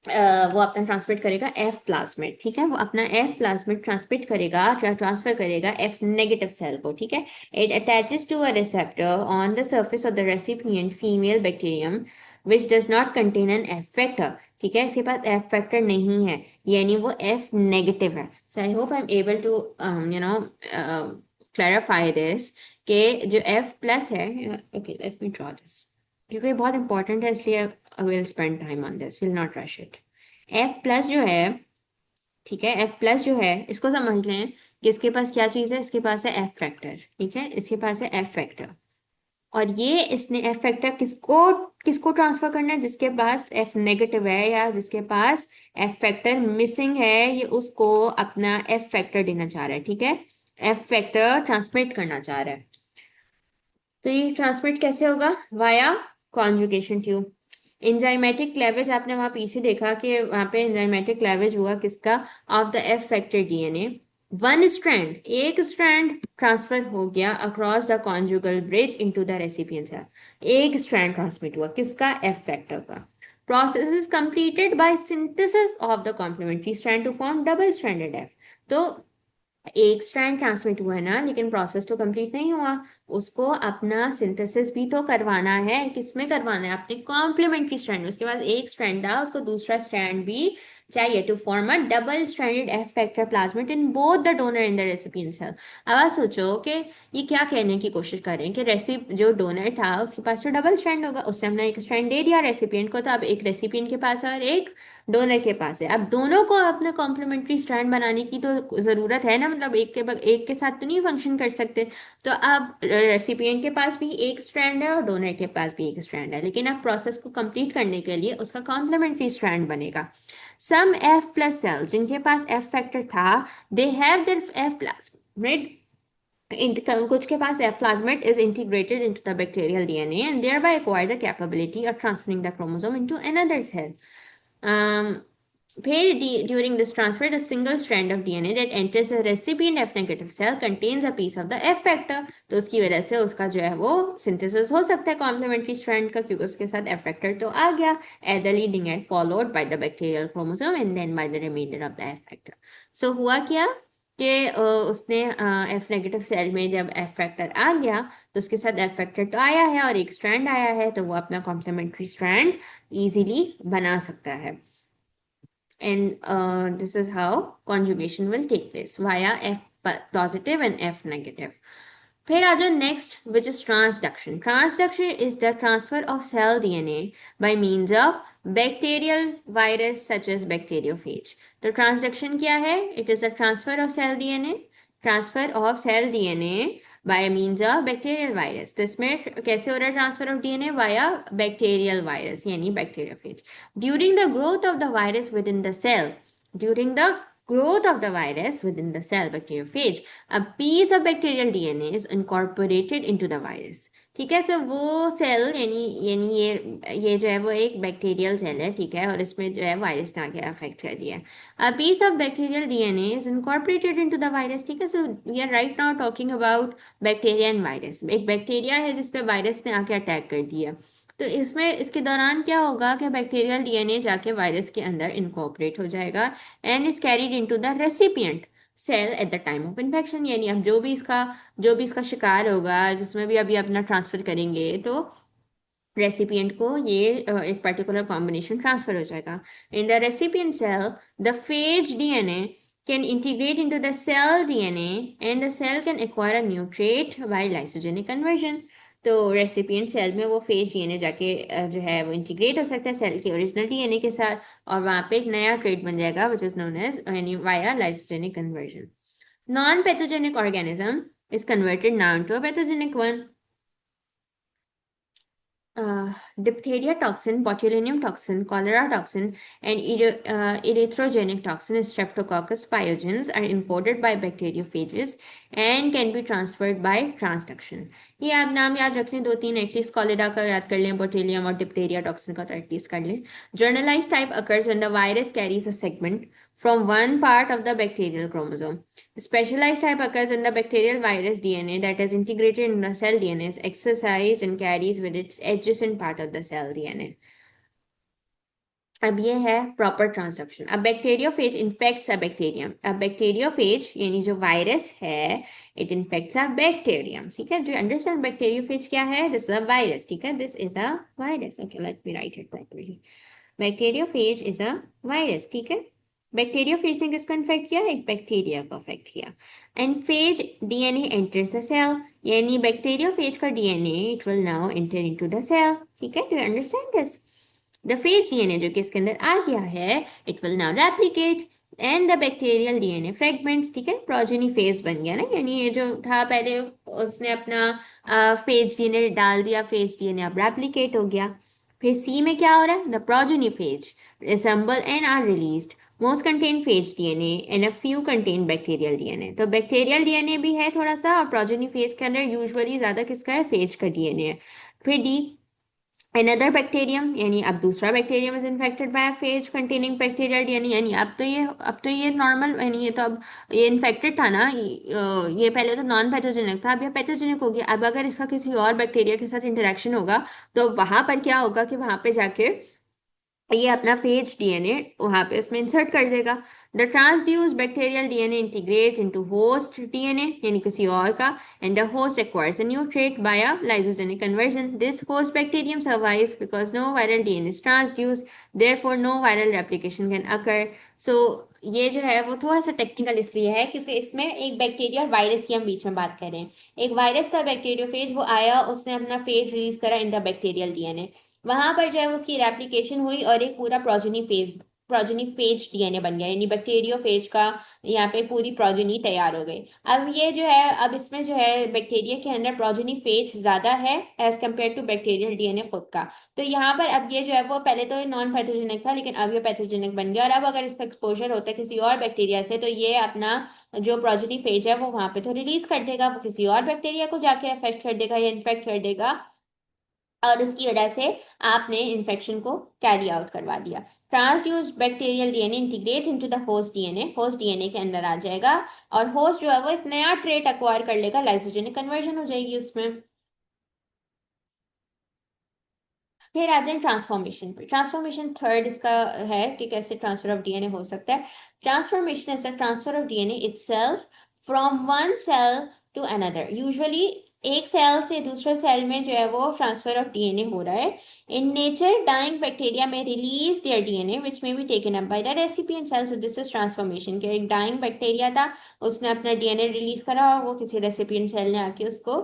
वो अपना ट्रांसमिट करेगा एफ प्लाज्मिड, ठीक है, वो अपना एफ प्लाज्मिड ट्रांसमिट करेगा, ट्रांसफर करेगा एफ नेगेटिव सेल को, ठीक है। It attaches to a receptor on the surface of the recipient female bacterium which does not contain an F factor, ठीक है, इसके पास एफ फैक्टर नहीं है, यानी वो एफ नेगेटिव है। So I hope I am able to clarify this कि जो एफ प्लस है, okay let me draw this क्योंकि ये बहुत इंपॉर्टेंट है, इसलिए I will spend time on this, will not rush it. F plus जो है, ठीक है, एफ प्लस जो है इसको समझ लें कि इसके पास क्या चीज़ है, इसके पास है एफ फैक्टर, ठीक है, इसके पास है एफ फैक्टर, और ये इसने एफ फैक्टर किसको किसको ट्रांसफर करना है, जिसके पास एफ नेगेटिव है या जिसके पास एफ फैक्टर मिसिंग है, ये उसको अपना एफ फैक्टर देना चाह रहा है, ठीक है, एफ फैक्टर ट्रांसमिट करना चाह रहा है। तो ये ट्रांसमिट कैसे होगा, via conjugation tube. Enzymatic cleavage आपने वहां पीछे देखा कि वहां पे एंजाइमेटिक क्लेवेज हुआ किसका, of the F factor DNA, one strand, एक स्ट्रैंड ट्रांसफर हो गया across the conjugal bridge into the recipient cell, एक स्ट्रैंड ट्रांसमिट हुआ किसका, एफ फैक्टर का। Process is completed by synthesis of the complementary strand to form double stranded F. तो एक स्ट्रैंड ट्रांसमिट हुआ है ना, लेकिन प्रोसेस तो कंप्लीट नहीं हुआ, उसको अपना सिंथेसिस भी तो करवाना है, किसमें करवाना है, अपने कॉम्प्लीमेंट्री स्ट्रैंड, उसके पास एक स्ट्रैंड था, उसको दूसरा स्ट्रैंड भी चाहिए to form a double stranded F factor plasmid in both the donor in the recipient cell. अब आप सोचो कि ये क्या कहने की कोशिश कर रहे हैं कि जो डोनर था उसके पास तो डबल स्ट्रैंड होगा, उससे हमने एक स्ट्रैंड दे दिया रेसिपिएंट को, तो अब एक रेसिपिएंट के पास है और एक डोनर के पास है, अब दोनों को अपने कॉम्प्लीमेंट्री स्ट्रैंड बनाने की तो ज़रूरत है ना, मतलब एक के साथ तो नहीं फंक्शन कर सकते। तो अब रेसिपिएंट के पास भी एक स्ट्रैंड है और डोनर के पास भी एक स्ट्रैंड है, लेकिन अब प्रोसेस को कंप्लीट करने के लिए उसका कॉम्प्लीमेंट्री स्ट्रैंड बनेगा। सम एफ प्लस सेल्स जिनके पास एफ फैक्टर था, they have their F plasmid, कुछ के पास F plasmid is integrated into the bacterial DNA and thereby acquire the capability of transferring the chromosome into another cell. Um, during this transfer, the single strand of DNA that enters a recipient F negative cell contains a piece of the F factor. तो उसकी वजह से उसका जो है वो सिंथेसिस हो सकता है कॉम्प्लीमेंट्री स्ट्रैंड का, क्योंकि उसके साथ F factor तो आ गया, at the leading edge followed by the bacterial chromosome and then by the remainder of the F factor. So हुआ क्या कि उसने F नेगेटिव सेल में जब F फैक्टर आ गया तो उसके साथ F फैक्टर तो आया है और एक स्ट्रैंड आया है, तो वो अपना कॉम्प्लीमेंट्री स्ट्रैंड इजीली बना सकता है। And this is how conjugation will take place via F positive and F negative. फिर आ जाओ next, which is transduction. Transduction is the transfer of cell DNA by means of bacterial virus such as bacteriophage. तो transduction क्या है? It is the transfer of cell DNA, transfer of cell DNA by means of bacterial virus. तो इसमें कैसे हो रहा है transfer of DNA, via bacterial virus यानी bacteriophage. During the growth of the virus within the cell, during the growth of the virus within the cell bacteriophage, a piece of bacterial DNA is incorporated into the virus. ठीक है, सो वो सेल यानी यानी ये जो है वो एक बैक्टीरियल सेल है, ठीक है, और इसमें जो है वायरस ने आके अफेक्ट कर दिया है। A piece of bacterial DNA is incorporated into the virus, ठीक है, so we are right now talking about bacteria and virus. एक बैक्टीरिया है जिसपे वायरस ने आके अटैक कर दिया, तो इसमें इसके दौरान क्या होगा कि बैक्टीरियल डीएनए जाके वायरस के अंदर इनकॉर्पोरेट हो जाएगा and is carried into the recipient cell at the time of infection, यानी अब जो भी इसका शिकार होगा, जिसमें भी अभी अपना ट्रांसफर करेंगे, तो रेसिपिएंट को ये एक पर्टिकुलर कॉम्बिनेशन ट्रांसफर हो जाएगा। In the recipient cell the phage DNA can integrate into the cell DNA and the cell can acquire a new trait by lysogenic conversion. तो रेसिपिएंट सेल में वो फेज डीएनए जाके जो है वो इंटीग्रेट हो सकता है सेल के ओरिजिनल डीएनए के साथ, और वहाँ पे एक नया ट्रेट बन जाएगा विच इज नोन एज यानी via lysogenic conversion. Non pathogenic organism is converted now into a pathogenic one. Diphtheria toxin, botulinum toxin, cholera toxin, and erythrogenic toxin, Streptococcus pyogenes, are encoded by bacteriophages and can be transferred by transduction. ये आप नाम याद रख लें, दो तीन एटलीस्ट, कॉलेरा का याद कर लें, बोटेलियम और डिप्थीरिया टॉक्सिन का तो एटलीस्ट कर लें। Generalized type occurs when the virus carries a segment from one part of the bacterial chromosome. Specialized type occurs when the bacterial virus DNA that is integrated in the cell DNA is exercised and carries with its adjacent part of the cell DNA. अब ये है प्रॉपर ट्रांसडक्शन। अब बैक्टीरियोफेज इन्फेक्ट्स अ बैक्टीरियम। अब बैक्टीरियोफेज यानी जो वायरस है, इट इन्फेक्ट्स अ बैक्टीरियम। ठीक है, डू यू अंडरस्टैंड बैक्टीरियोफेज क्या है? This is a virus. ठीक है, this is a virus. Okay, let me right it properly. Bacteriophage is a virus. ठीक है, बैक्टीरियोफेज ने किसको इन्फेक्ट किया? एक बैक्टीरिया को अफेक्ट किया। And phage DNA enters the cell, यानी बैक्टीरियोफेज का DNA it will now enter into the cell. ठीक है, do you understand this? The phage DNA जो कि इसके अंदर आ गया है, it will now replicate and the bacterial DNA fragments. ठीक है, प्रोजेनी फेज बन गया ना, यानी ये जो था पहले उसने अपना फेज डीएनए डाल दिया, फेज डीएनए अब रेप्लिकेट हो गया। फिर सी में क्या हो रहा है? The progeny phage resemble and are released, most contain phage DNA and a few contain bacterial DNA. तो बैक्टीरियल डीएनए भी है थोड़ा सा, और प्रोजेनी फेज के अंदर यूजुअली ज्यादा किसका है? फेज का डीएनए है। फिर डी another bacterium, यानी अब दूसरा bacterium is infected by phase containing bacterial DNA, यानी अब तो ये नॉर्मल, यानी ये तो अब ये इन्फेक्टेड था ना, ये पहले तो नॉन पैथोजेनिक था, अब ये पैथोजेनिक हो गया। अब अगर इसका किसी और बैक्टीरिया के साथ इंटरेक्शन होगा तो वहां पर क्या होगा कि वहां पे जाके ये अपना फेज डीएनए वहां पे इसमें इंसर्ट कर देगा। The transduced bacterial DNA integrates into host DNA, यानी किसी और का, and the host acquires a new trait by a lysogenic conversion. This host bacterium survives because no viral DNA is transduced, therefore no viral replication can occur. So ये जो है वो थोड़ा सा टेक्निकल इसलिए है क्योंकि इसमें एक बैक्टीरिया और वायरस की हम बीच में बात कर रहे हैं। एक वायरस था बैक्टीरियोफेज, वो आया, उसने अपना फेज रिलीज करा इन द बैक्टीरियल डीएनए, वहां पर जो है उसकी रेप्लिकेशन हुई और एक पूरा प्रोजेनी फेज डीएनए बन गया, यानी बैक्टीरियोफेज का यहाँ पे पूरी प्रोजेनी तैयार हो गई। अब ये जो है, अब इसमें जो है बैक्टीरिया के अंदर प्रोजेनी फेज ज्यादा है as compared to bacterial DNA खुद का। तो यहाँ पर अब ये जो है वो पहले तो नॉन पैथोजेनिक था, लेकिन अब ये पैथोजेनिक बन गया, और अब अगर इसका एक्सपोजर होता है किसी और बैक्टीरिया से तो ये अपना जो प्रोजेनी फेज है वो वहां पे तो रिलीज कर देगा, वो किसी और बैक्टीरिया को जाके अफेक्ट कर देगा या इन्फेक्ट कर देगा, और उसकी वजह से आपने इन्फेक्शन को कैरी आउट करवा दिया। Transduced bacterial DNA integrate into the host DNA, host DNA के अंदर आ जाएगा, और होस्ट जो है वो एक नया ट्रेट एक्वायर कर लेगा, लाइसोजेनिक कन्वर्जन हो जाएगी उसमें। फिर आ जाए ट्रांसफॉर्मेशन पे। ट्रांसफॉर्मेशन थर्ड इसका है कि कैसे ट्रांसफर ऑफ डीएनए हो सकता है। Transformation is the transfer of DNA itself from one cell to another. Usually एक सेल से दूसरे सेल में जो है वो ट्रांसफर ऑफ डीएनए हो रहा है। In nature dying bacteria may release their DNA which may be taken up by the recipient cell. So this is transformation के एक डाइंग बैक्टीरिया था, उसने अपना डीएनए रिलीज करा और वो किसी रेसिपिएंट सेल ने आके उसको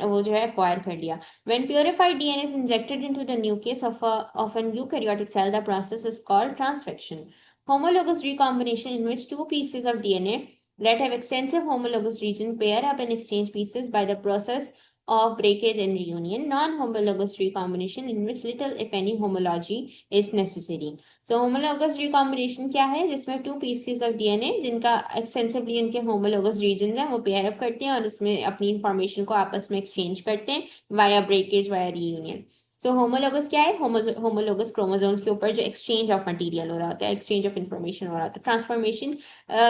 वो जो है एक्वायर कर लिया। When purified DNA is injected into the nucleus of an eukaryotic cell, the process is called transfection. Homologous recombination, in which two pieces of DNA that have extensive homologous region pair up and exchange pieces by the process of breakage and reunion. Non-homologous recombination, in which little if any homology is necessary. So homologous recombination क्या है? जिसमें two pieces of DNA जिनका extensively इनके homologous regions हैं वो pair up करते हैं और इसमें अपनी information को आपस में exchange करते हैं via breakage, via reunion. सो होमोलोगस क्या है? होमोलोगस क्रोमोसोम्स के ऊपर जो एक्सचेंज ऑफ मटेरियल हो रहा होता है, एक्सचेंज ऑफ इंफॉर्मेशन हो रहा होता है। ट्रांसफॉर्मेशन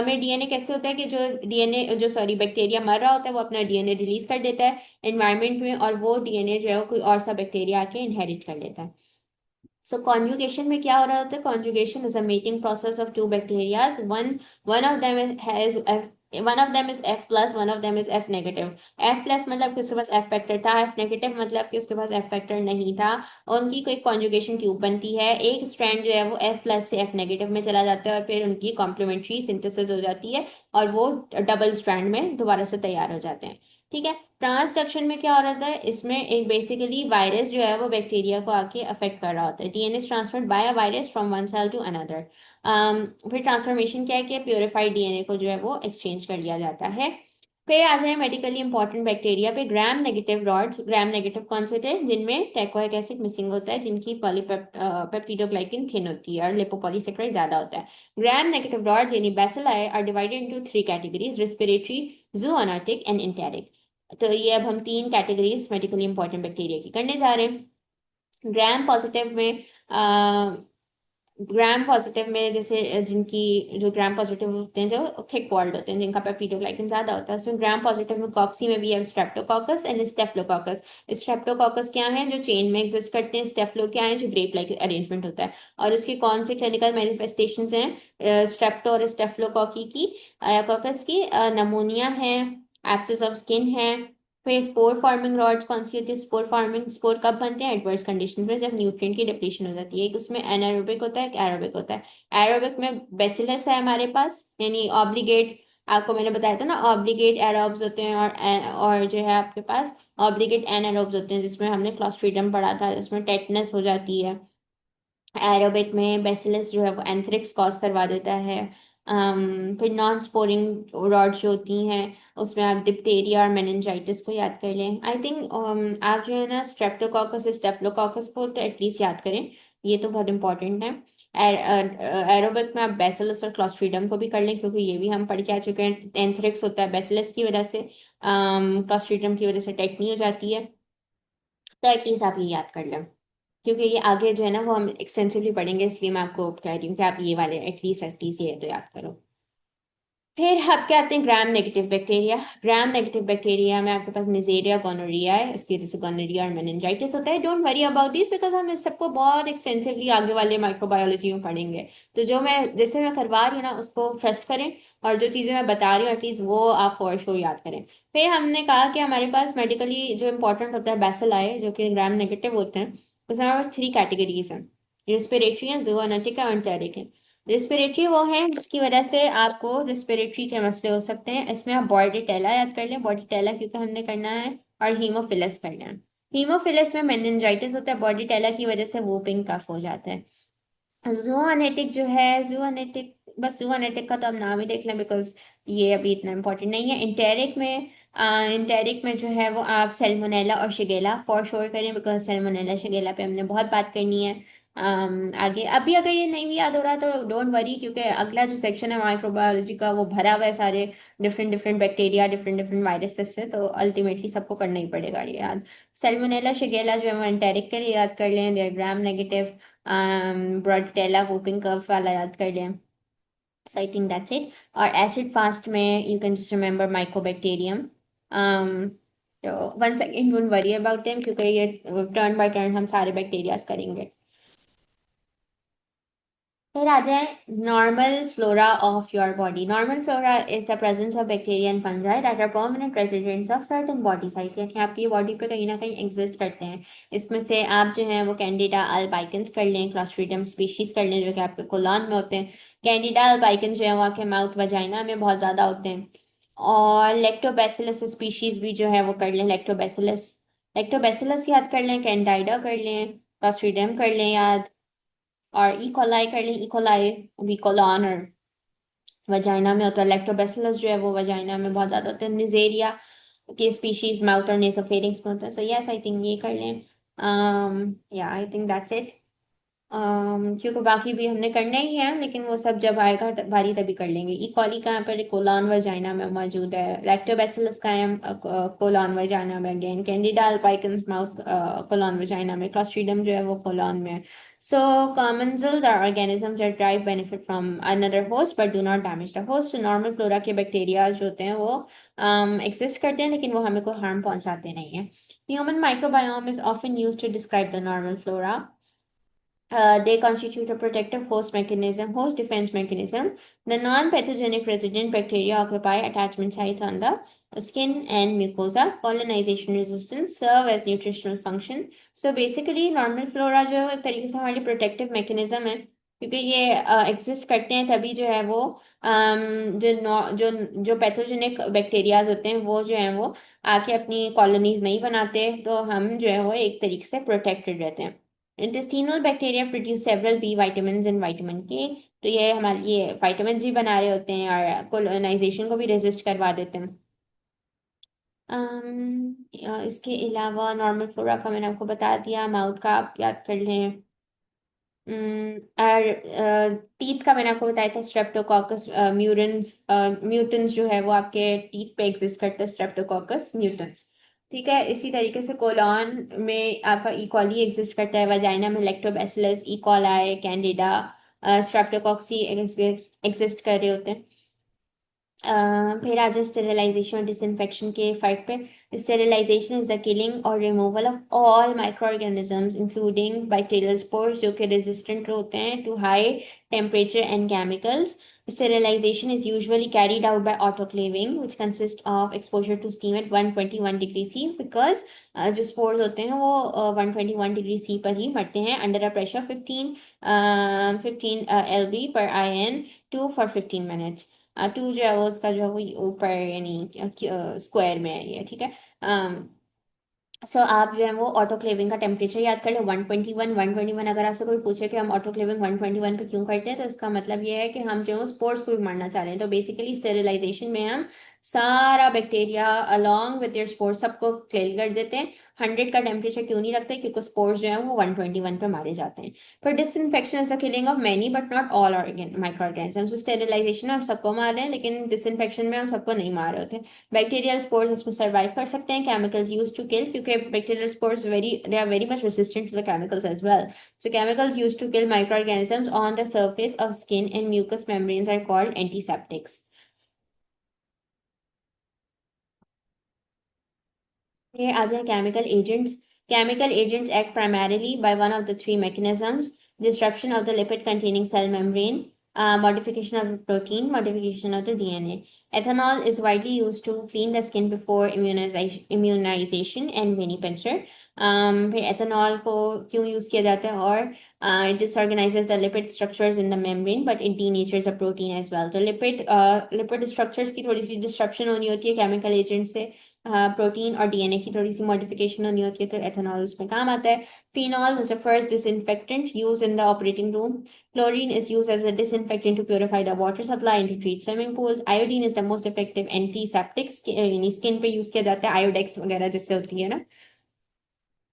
में डीएनए कैसे होता है कि जो डीएनए जो सॉरी बैक्टीरिया मर रहा होता है वो अपना डीएनए रिलीज कर देता है एनवायरनमेंट में, और वो डीएनए जो है वो कोई और सा बैक्टीरिया आके इनहेरिट कर लेता है। सो कॉन्जुगेशन में क्या हो रहा होता है? Conjugation is a mating process of two bacterias, one one of them has one of them is F plus, one of them is F negative. F plus मतलब कि उसके पास F फैक्टर था, F नेगेटिव मतलब कि उसके पास F फैक्टर नहीं था। उनकी कोई कॉन्जुगेशन ट्यूब बनती है, एक स्ट्रैंड जो है वो F प्लस से F नेगेटिव में चला जाता है और फिर उनकी कॉम्प्लीमेंट्री सिंथेसिस हो जाती है और वो डबल स्ट्रैंड में दोबारा से तैयार हो जाते हैं। ठीक है, ट्रांसडक्शन में क्या हो रहा है? इसमें एक बेसिकली वायरस जो है वो बैक्टीरिया को आके अफेक्ट कर रहा होता है। DNA transferred by a virus from one cell to another. फिर ट्रांसफॉर्मेशन क्या है कि प्योरीफाइड डीएनए को जो है वो एक्सचेंज कर लिया जाता है। फिर आ जाए मेडिकली इंपॉर्टेंट बैक्टीरिया पे। ग्राम नेगेटिव रॉड्स, ग्राम नेगेटिव कौन से थे? जिनमें टेकोइक एसिड मिसिंग होता है, जिनकी पॉलीपेप्टिडोग्लाइकिन थिन होती है और लिपोपॉलीसेकेराइड ज्यादा होता है। ग्राम नेगेटिव रॉड्स यानी bacilli are divided into three categories: respiratory, zoonotic and enteric. तो ये अब हम 3 कैटेगरीज मेडिकली इंपॉर्टेंट बैक्टीरिया की करने जा रहे हैं। ग्राम पॉजिटिव में ग्राम पॉजिटिव में जैसे जिनकी जो ग्राम पॉजिटिव होते हैं, जो थिक वॉल्ड होते हैं, जिनका पेप्टिडोग्लाइकन ज्यादा होता है, उसमें ग्राम पॉजिटिव में कॉक्सी में भी है स्ट्रेप्टोकोकस एंड स्टेफलोकोकस। स्ट्रेप्टोकोकस क्या है, जो चेन में एग्जिस्ट करते हैं। स्टेफलो क्या है, जो ग्रेप लाइक अरेंजमेंट होता है। और उसके कौन से क्लिनिकल मैनिफेस्टेशन हैं स्ट्रेप्टो और स्टेफलोकोकी की, कोकस की? नमोनिया है, एब्सेस ऑफ स्किन है। फिर स्पोर फॉर्मिंग रॉड्स कौन सी होती है? स्पोर फॉर्मिंग, स्पोर कब बनते हैं? एडवर्स कंडीशन में, जब न्यूट्रिएंट की डिप्लीशन हो जाती है। एक उसमें एनारोबिक होता है, एक एरोबिक होता है। एरोबिक में बेसिलस है हमारे पास, यानी ऑब्लिगेट। आपको मैंने बताया था ना, ऑब्लिगेट एरोब्स होते हैं, और जो है आपके पास ऑब्लिगेट एनारोब्स होते हैं, जिसमें हमने क्लॉस्ट्रीडियम पढ़ा था, जिसमें टेटनस हो जाती है। एरोबिक में बेसिलस जो है वो एंथ्रिक्स कॉज करवा देता है। फिर नॉन स्पोरिंग रॉड जो होती हैं, उसमें आप डिप्थेरिया और मेनिंजाइटिस को याद कर लें। आई थिंक आप जो है ना स्ट्रेप्टोकोकस स्टेप्लोकोकस को तो एटलीस्ट याद करें, ये तो बहुत इंपॉर्टेंट है। एरोबिक में आप बेसिलस और क्लॉस्ट्रीडियम को भी कर लें, क्योंकि ये भी हम पढ़ के आ चुके हैं। एंथ्रिक्स होता है बेसिलस की वजह से, क्लॉस्ट्रीडियम की वजह से टेटनी हो जाती है। तो एटलीस्ट आप ये याद कर लें, क्योंकि ये आगे जो है ना वो हम एक्सटेंसिवली पढ़ेंगे, इसलिए मैं आपको कह रही हूँ कि आप ये वाले एटलीस्ट ये तो याद करो। फिर हम क्या आते हैं ग्राम नेगेटिव बैक्टीरिया। ग्राम नेगेटिव बैक्टीरिया में आपके पास निजेरिया गोनोरिया है, उसकी वजह से गोनोरिया और मेनिंजाइटिस होता है। Don't worry about this, because हम इस सबको बहुत एक्सटेंसिवली आगे वाले माइक्रोबायोलॉजी में पढ़ेंगे। तो जो मैं जैसे मैं करवा रही हूँ ना, उसको ट्रस्ट करें, और जो चीज़ें मैं बता रही हूँ एटलीस्ट वो आप फॉर श्योर याद करें। फिर हमने कहा कि हमारे पास मेडिकली जो इंपॉर्टेंट होता है बैसिल आए, जो कि ग्राम नेगेटिव होते हैं, उसमें हमारे पास 3 कैटेगरीज हैं। रेस्पिरेटरी है, जूनोटिक है और एंटेरिक है। रेस्पिरेटरी वो है जिसकी वजह से आपको रेस्पिरेटरी के मसले हो सकते हैं। इसमें आप बॉर्डिटेला याद कर लें, बॉर्डिटेला क्योंकि हमने करना है, और हीमोफिलस करना है। हीमोफिलस में मेनिंजाइटिस होता है, बॉर्डिटेला की वजह से वूपिंग कफ हो जाता है। जूआनेटिक जो है, जूआनेटिक, बस जूआनेटिक का तो आप नाम ही देख लें, बिकॉज ये अभी इतना इम्पोर्टेंट नहीं है। इंटेरिक में जो है वो आप सेल्मोनेला और शिगेला फॉर श्योर करें, बिकॉज सेल्मोनेला शिगेला पे हमने बहुत बात करनी है। आगे अभी अगर ये नहीं भी याद हो रहा तो डोंट वरी, क्योंकि अगला जो सेक्शन है माइक्रोबायोलॉजी का वो भरा हुआ है सारे different different bacteria, different different viruses से, तो अल्टीमेटली सबको करना ही पड़ेगा ये याद। सेल्मोनेला शिगेला जो है वो एंटेरिक के लिए याद कर लें, they are gram negative. Bordetella whooping cough वाला याद कर लें। So I think that's it. और एसिड फास्ट में you can just remember mycobacterium. तो one second, don't worry about them, क्योंकि ये टर्न बाय टर्न हम सारे बैक्टीरियाज करेंगे। फिर आ जाए normal flora of your body. Normal flora is the presence of bacteria and fungi that are permanent residents of certain body site, यानी आपकी बॉडी पे कहीं ना कहीं एग्जिस्ट करते हैं। इसमें से आप जो है वो कैंडिडा अल्बाइकन्स कर लें, क्लॉस्ट्रीडियम स्पीशीज कर लें, जो कि आपके कोलॉन में होते हैं। कैंडिडा अल्बाइकन्स जो है वो आपके माउथ वजाइना में बहुत ज़्यादा होते हैं। और लेक्टोबैसिलस स्पीशीज भी जो है वो कर लें, लेक्टोबैसिलस। लेक्टोबैसिलस याद कर लें, कैंडाइडा कर लें, क्लॉस्ट्रीडियम कर लें याद, और इकोलाई कर लें। इकोलाई भी कोलॉन और वजाइना में होता है। लैक्टोबैसिलस जो है वो वजाइना में बहुत ज्यादा होता है। निजेरिया के स्पीशीज माउथ और नेसोफेरिंग्स में होता है। सो यस आई थिंक ये कर लें। या आई थिंक दैट्स इट। क्योंकि बाकी भी हमने करना ही है, लेकिन वो सब जब आएगा बारी तभी कर लेंगे। ई कॉली कहाँ पर? कोलॉन वजाइना में मौजूद है। लैक्टोबैसिलस का है कोलॉन वजाइना में again. Candida albicans mouth colon vagina में। क्लॉस्ट्रीडियम जो है वो कोलॉन में है। So commensals are organisms that derive benefit from another host but do not damage the host. So normal flora के बैक्टीरिया जो होते हैं वो exist करते हैं, लेकिन वो हमें कोई harm पहुंचाते नहीं हैं। Human microbiome is often used to describe the normal flora. They constitute a protective host defense mechanism. The non-pathogenic resident bacteria occupy attachment sites on the skin and mucosa. Colonization resistance serve as nutritional function. So basically, normal flora जो है वो एक तरीके से हमारी protective mechanism है, क्योंकि ये एग्जिस्ट करते हैं तभी जो है वो जो पैथोजेनिक बैक्टीरियाज होते हैं वो जो है वो आके अपनी कॉलोनीज नहीं बनाते, तो हम जो है वो एक तरीके से प्रोटेक्टेड रहते हैं। Intestinal bacteria produce several B vitamin and vitamin K. तो ये हमारे ये विटामिन भी बना रहे होते हैं और कोलोनाइजेशन को भी रेजिस्ट करवा देते हैं। इसके अलावा नॉर्मल फ्लोरा का मैंने आपको बता दिया। माउथ का आप याद कर लें। और टीथ का मैंने आपको बताया था स्ट्रेप्टोकोकस म्यूटेंस जो है वो आपके टीथ पे एग्जिस्ट करता है, स्ट्रेप्टोकोकस म्यूटेंस। ठीक है, इसी तरीके से कोलॉन में आपका इकोली एग्जिस्ट करता है, वजाइना में लैक्टोबैसिलस, इकोलाई, कैंडिडा, स्ट्रेप्टोकॉक्सी एग्जिस्ट कर रहे होते हैं। फिर आ जाए स्टेरिलाइजेशन और डिसइंफेक्शन के फाइट पे। स्टेरिलाइजेशन इज द किलिंग और removal of all microorganisms including bacterial spores जो कि रेजिस्टेंट होते हैं to high temperature and chemicals. Sterilization is usually carried out by autoclaving, which consists of exposure to steam at 121 degree C, because जो स्पोर्स होते हैं वो 121 डिग्री सी पर ही मरते हैं under a pressure 15 LB per IN 2 for 15 minutes। टू जो है वो उसका जो है वो ऊपर यानी स्क्वायर में है ये, ठीक है। सो आप जो है वो ऑटोक्लेविंग का टेम्परेचर याद कर लो 121। 121 अगर आपसे कोई पूछे कि हम ऑटोक्लेविंग 121 पे क्यों करते हैं, तो इसका मतलब ये है कि हम जो है स्पोर्स को भी मारना चाह रहे हैं। तो बेसिकली स्टेरिलाइजेशन में हम सारा bacteria along with their spores सबको किल कर देते हैं। 100 का टेम्परेचर क्यों नहीं रखते, क्योंकि स्पोर्स जो है वो 121 पे मारे जाते हैं। पर disinfection is the killing of many but not all microorganisms. Sterilization में हम सबको मार रहे हैं, लेकिन डिसइंफेक्शन में हम सबको नहीं मार रहे होते। बैक्टीरियल स्पोर्स इसमें सर्वाइव कर सकते हैं, केमिकल्स यूज टू किल, क्योंकि bacterial spores they are very much resistant to the chemicals as well. So chemicals use to kill microorganisms on the surface of skin and mucous membranes are called antiseptics. ये आ जाए chemical agents. Chemical agents act primarily by one of the three mechanisms: disruption of the lipid containing cell membrane, modification of the protein, modification of the DNA. Ethanol is widely used to clean the skin before immunization and venipuncture. फिर ethanol को क्यों यूज किया जाता है, और it disorganizes the lipid structures in the membrane but it denatures a protein as well। तो lipid structures की थोड़ी सी डिस्ट्रप्शन होनी होती है केमिकल एजेंट से, प्रोटीन और डीएनए की थोड़ी सी मॉडिफिकेशन होनी होती है, तो एथेनॉल उसमें काम आता है। Phenol was the first disinfectant used in the operating room. Chlorine is used as a disinfectant to purify the water supply and to treat swimming pools. Iodine is the most effective antiseptic, यानी स्किन पे यूज किया जाता है, आयोडेक्स वगैरह जिससे होती है ना।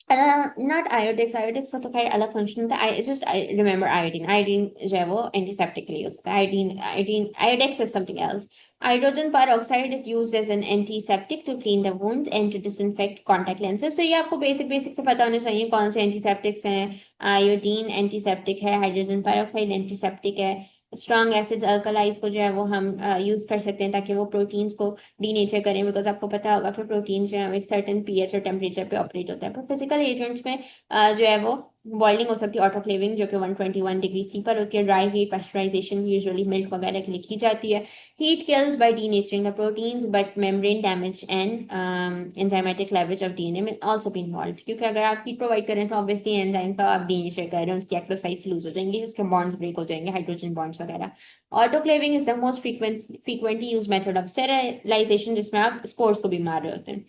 नॉट आयोडेक्स, आयोडेक्स का तो खैर अलग फंक्शन होता है। आई रिमेंबर आयोडीन, आयोडीन जो है वो एंटीसेप्टिक के लिए यूज होता है। Iodine iodine Iodex is something else. Hydrogen peroxide is used as an antiseptic to clean the wounds and to disinfect contact lenses। तो ये आपको बेसिक बेसिक से पता होना चाहिए कौन से एंटीसेप्टिक्स हैं। आयोडीन एंटीसेप्टिक है, हाइड्रोजन peroxide एंटीसेप्टिक है। स्ट्रॉन्ग एसिड्स अल्कलाइज को जो है वो हम यूज कर सकते हैं ताकि वो प्रोटीन्स को डीनेचर करें, बिकॉज आपको पता होगा फिर प्रोटीन जो है वो एक सर्टेन पीएच और टेम्परेचर पे ऑपरेट होता है। पर फिजिकल एजेंट्स में जो है वो बॉइलिंग हो सकती है, ऑटोक्लेविंग जो कि 121 डिग्री सी पर होती है। Dry heat pasteurization usually milk वगैरह के लिए की जाती है। Heat kills by denaturing the proteins, but membrane damage and enzymatic leverage of DNA may also be involved। क्योंकि अगर आप हीट प्रोवाइड करें तो ऑब्वियसली एंजाइम का आप डीनेचर कर रहे हैं, उसकी एक्टिव लूज हो जाएंगी, उसके बॉन्ड्स ब्रेक हो जाएंगे, हाइड्रोजन बॉन्ड्स वगैरह। Autoclaving is the most frequently use method of sterilization, जिसमें आप स्पोर्स को भी मार रहे होते हैं।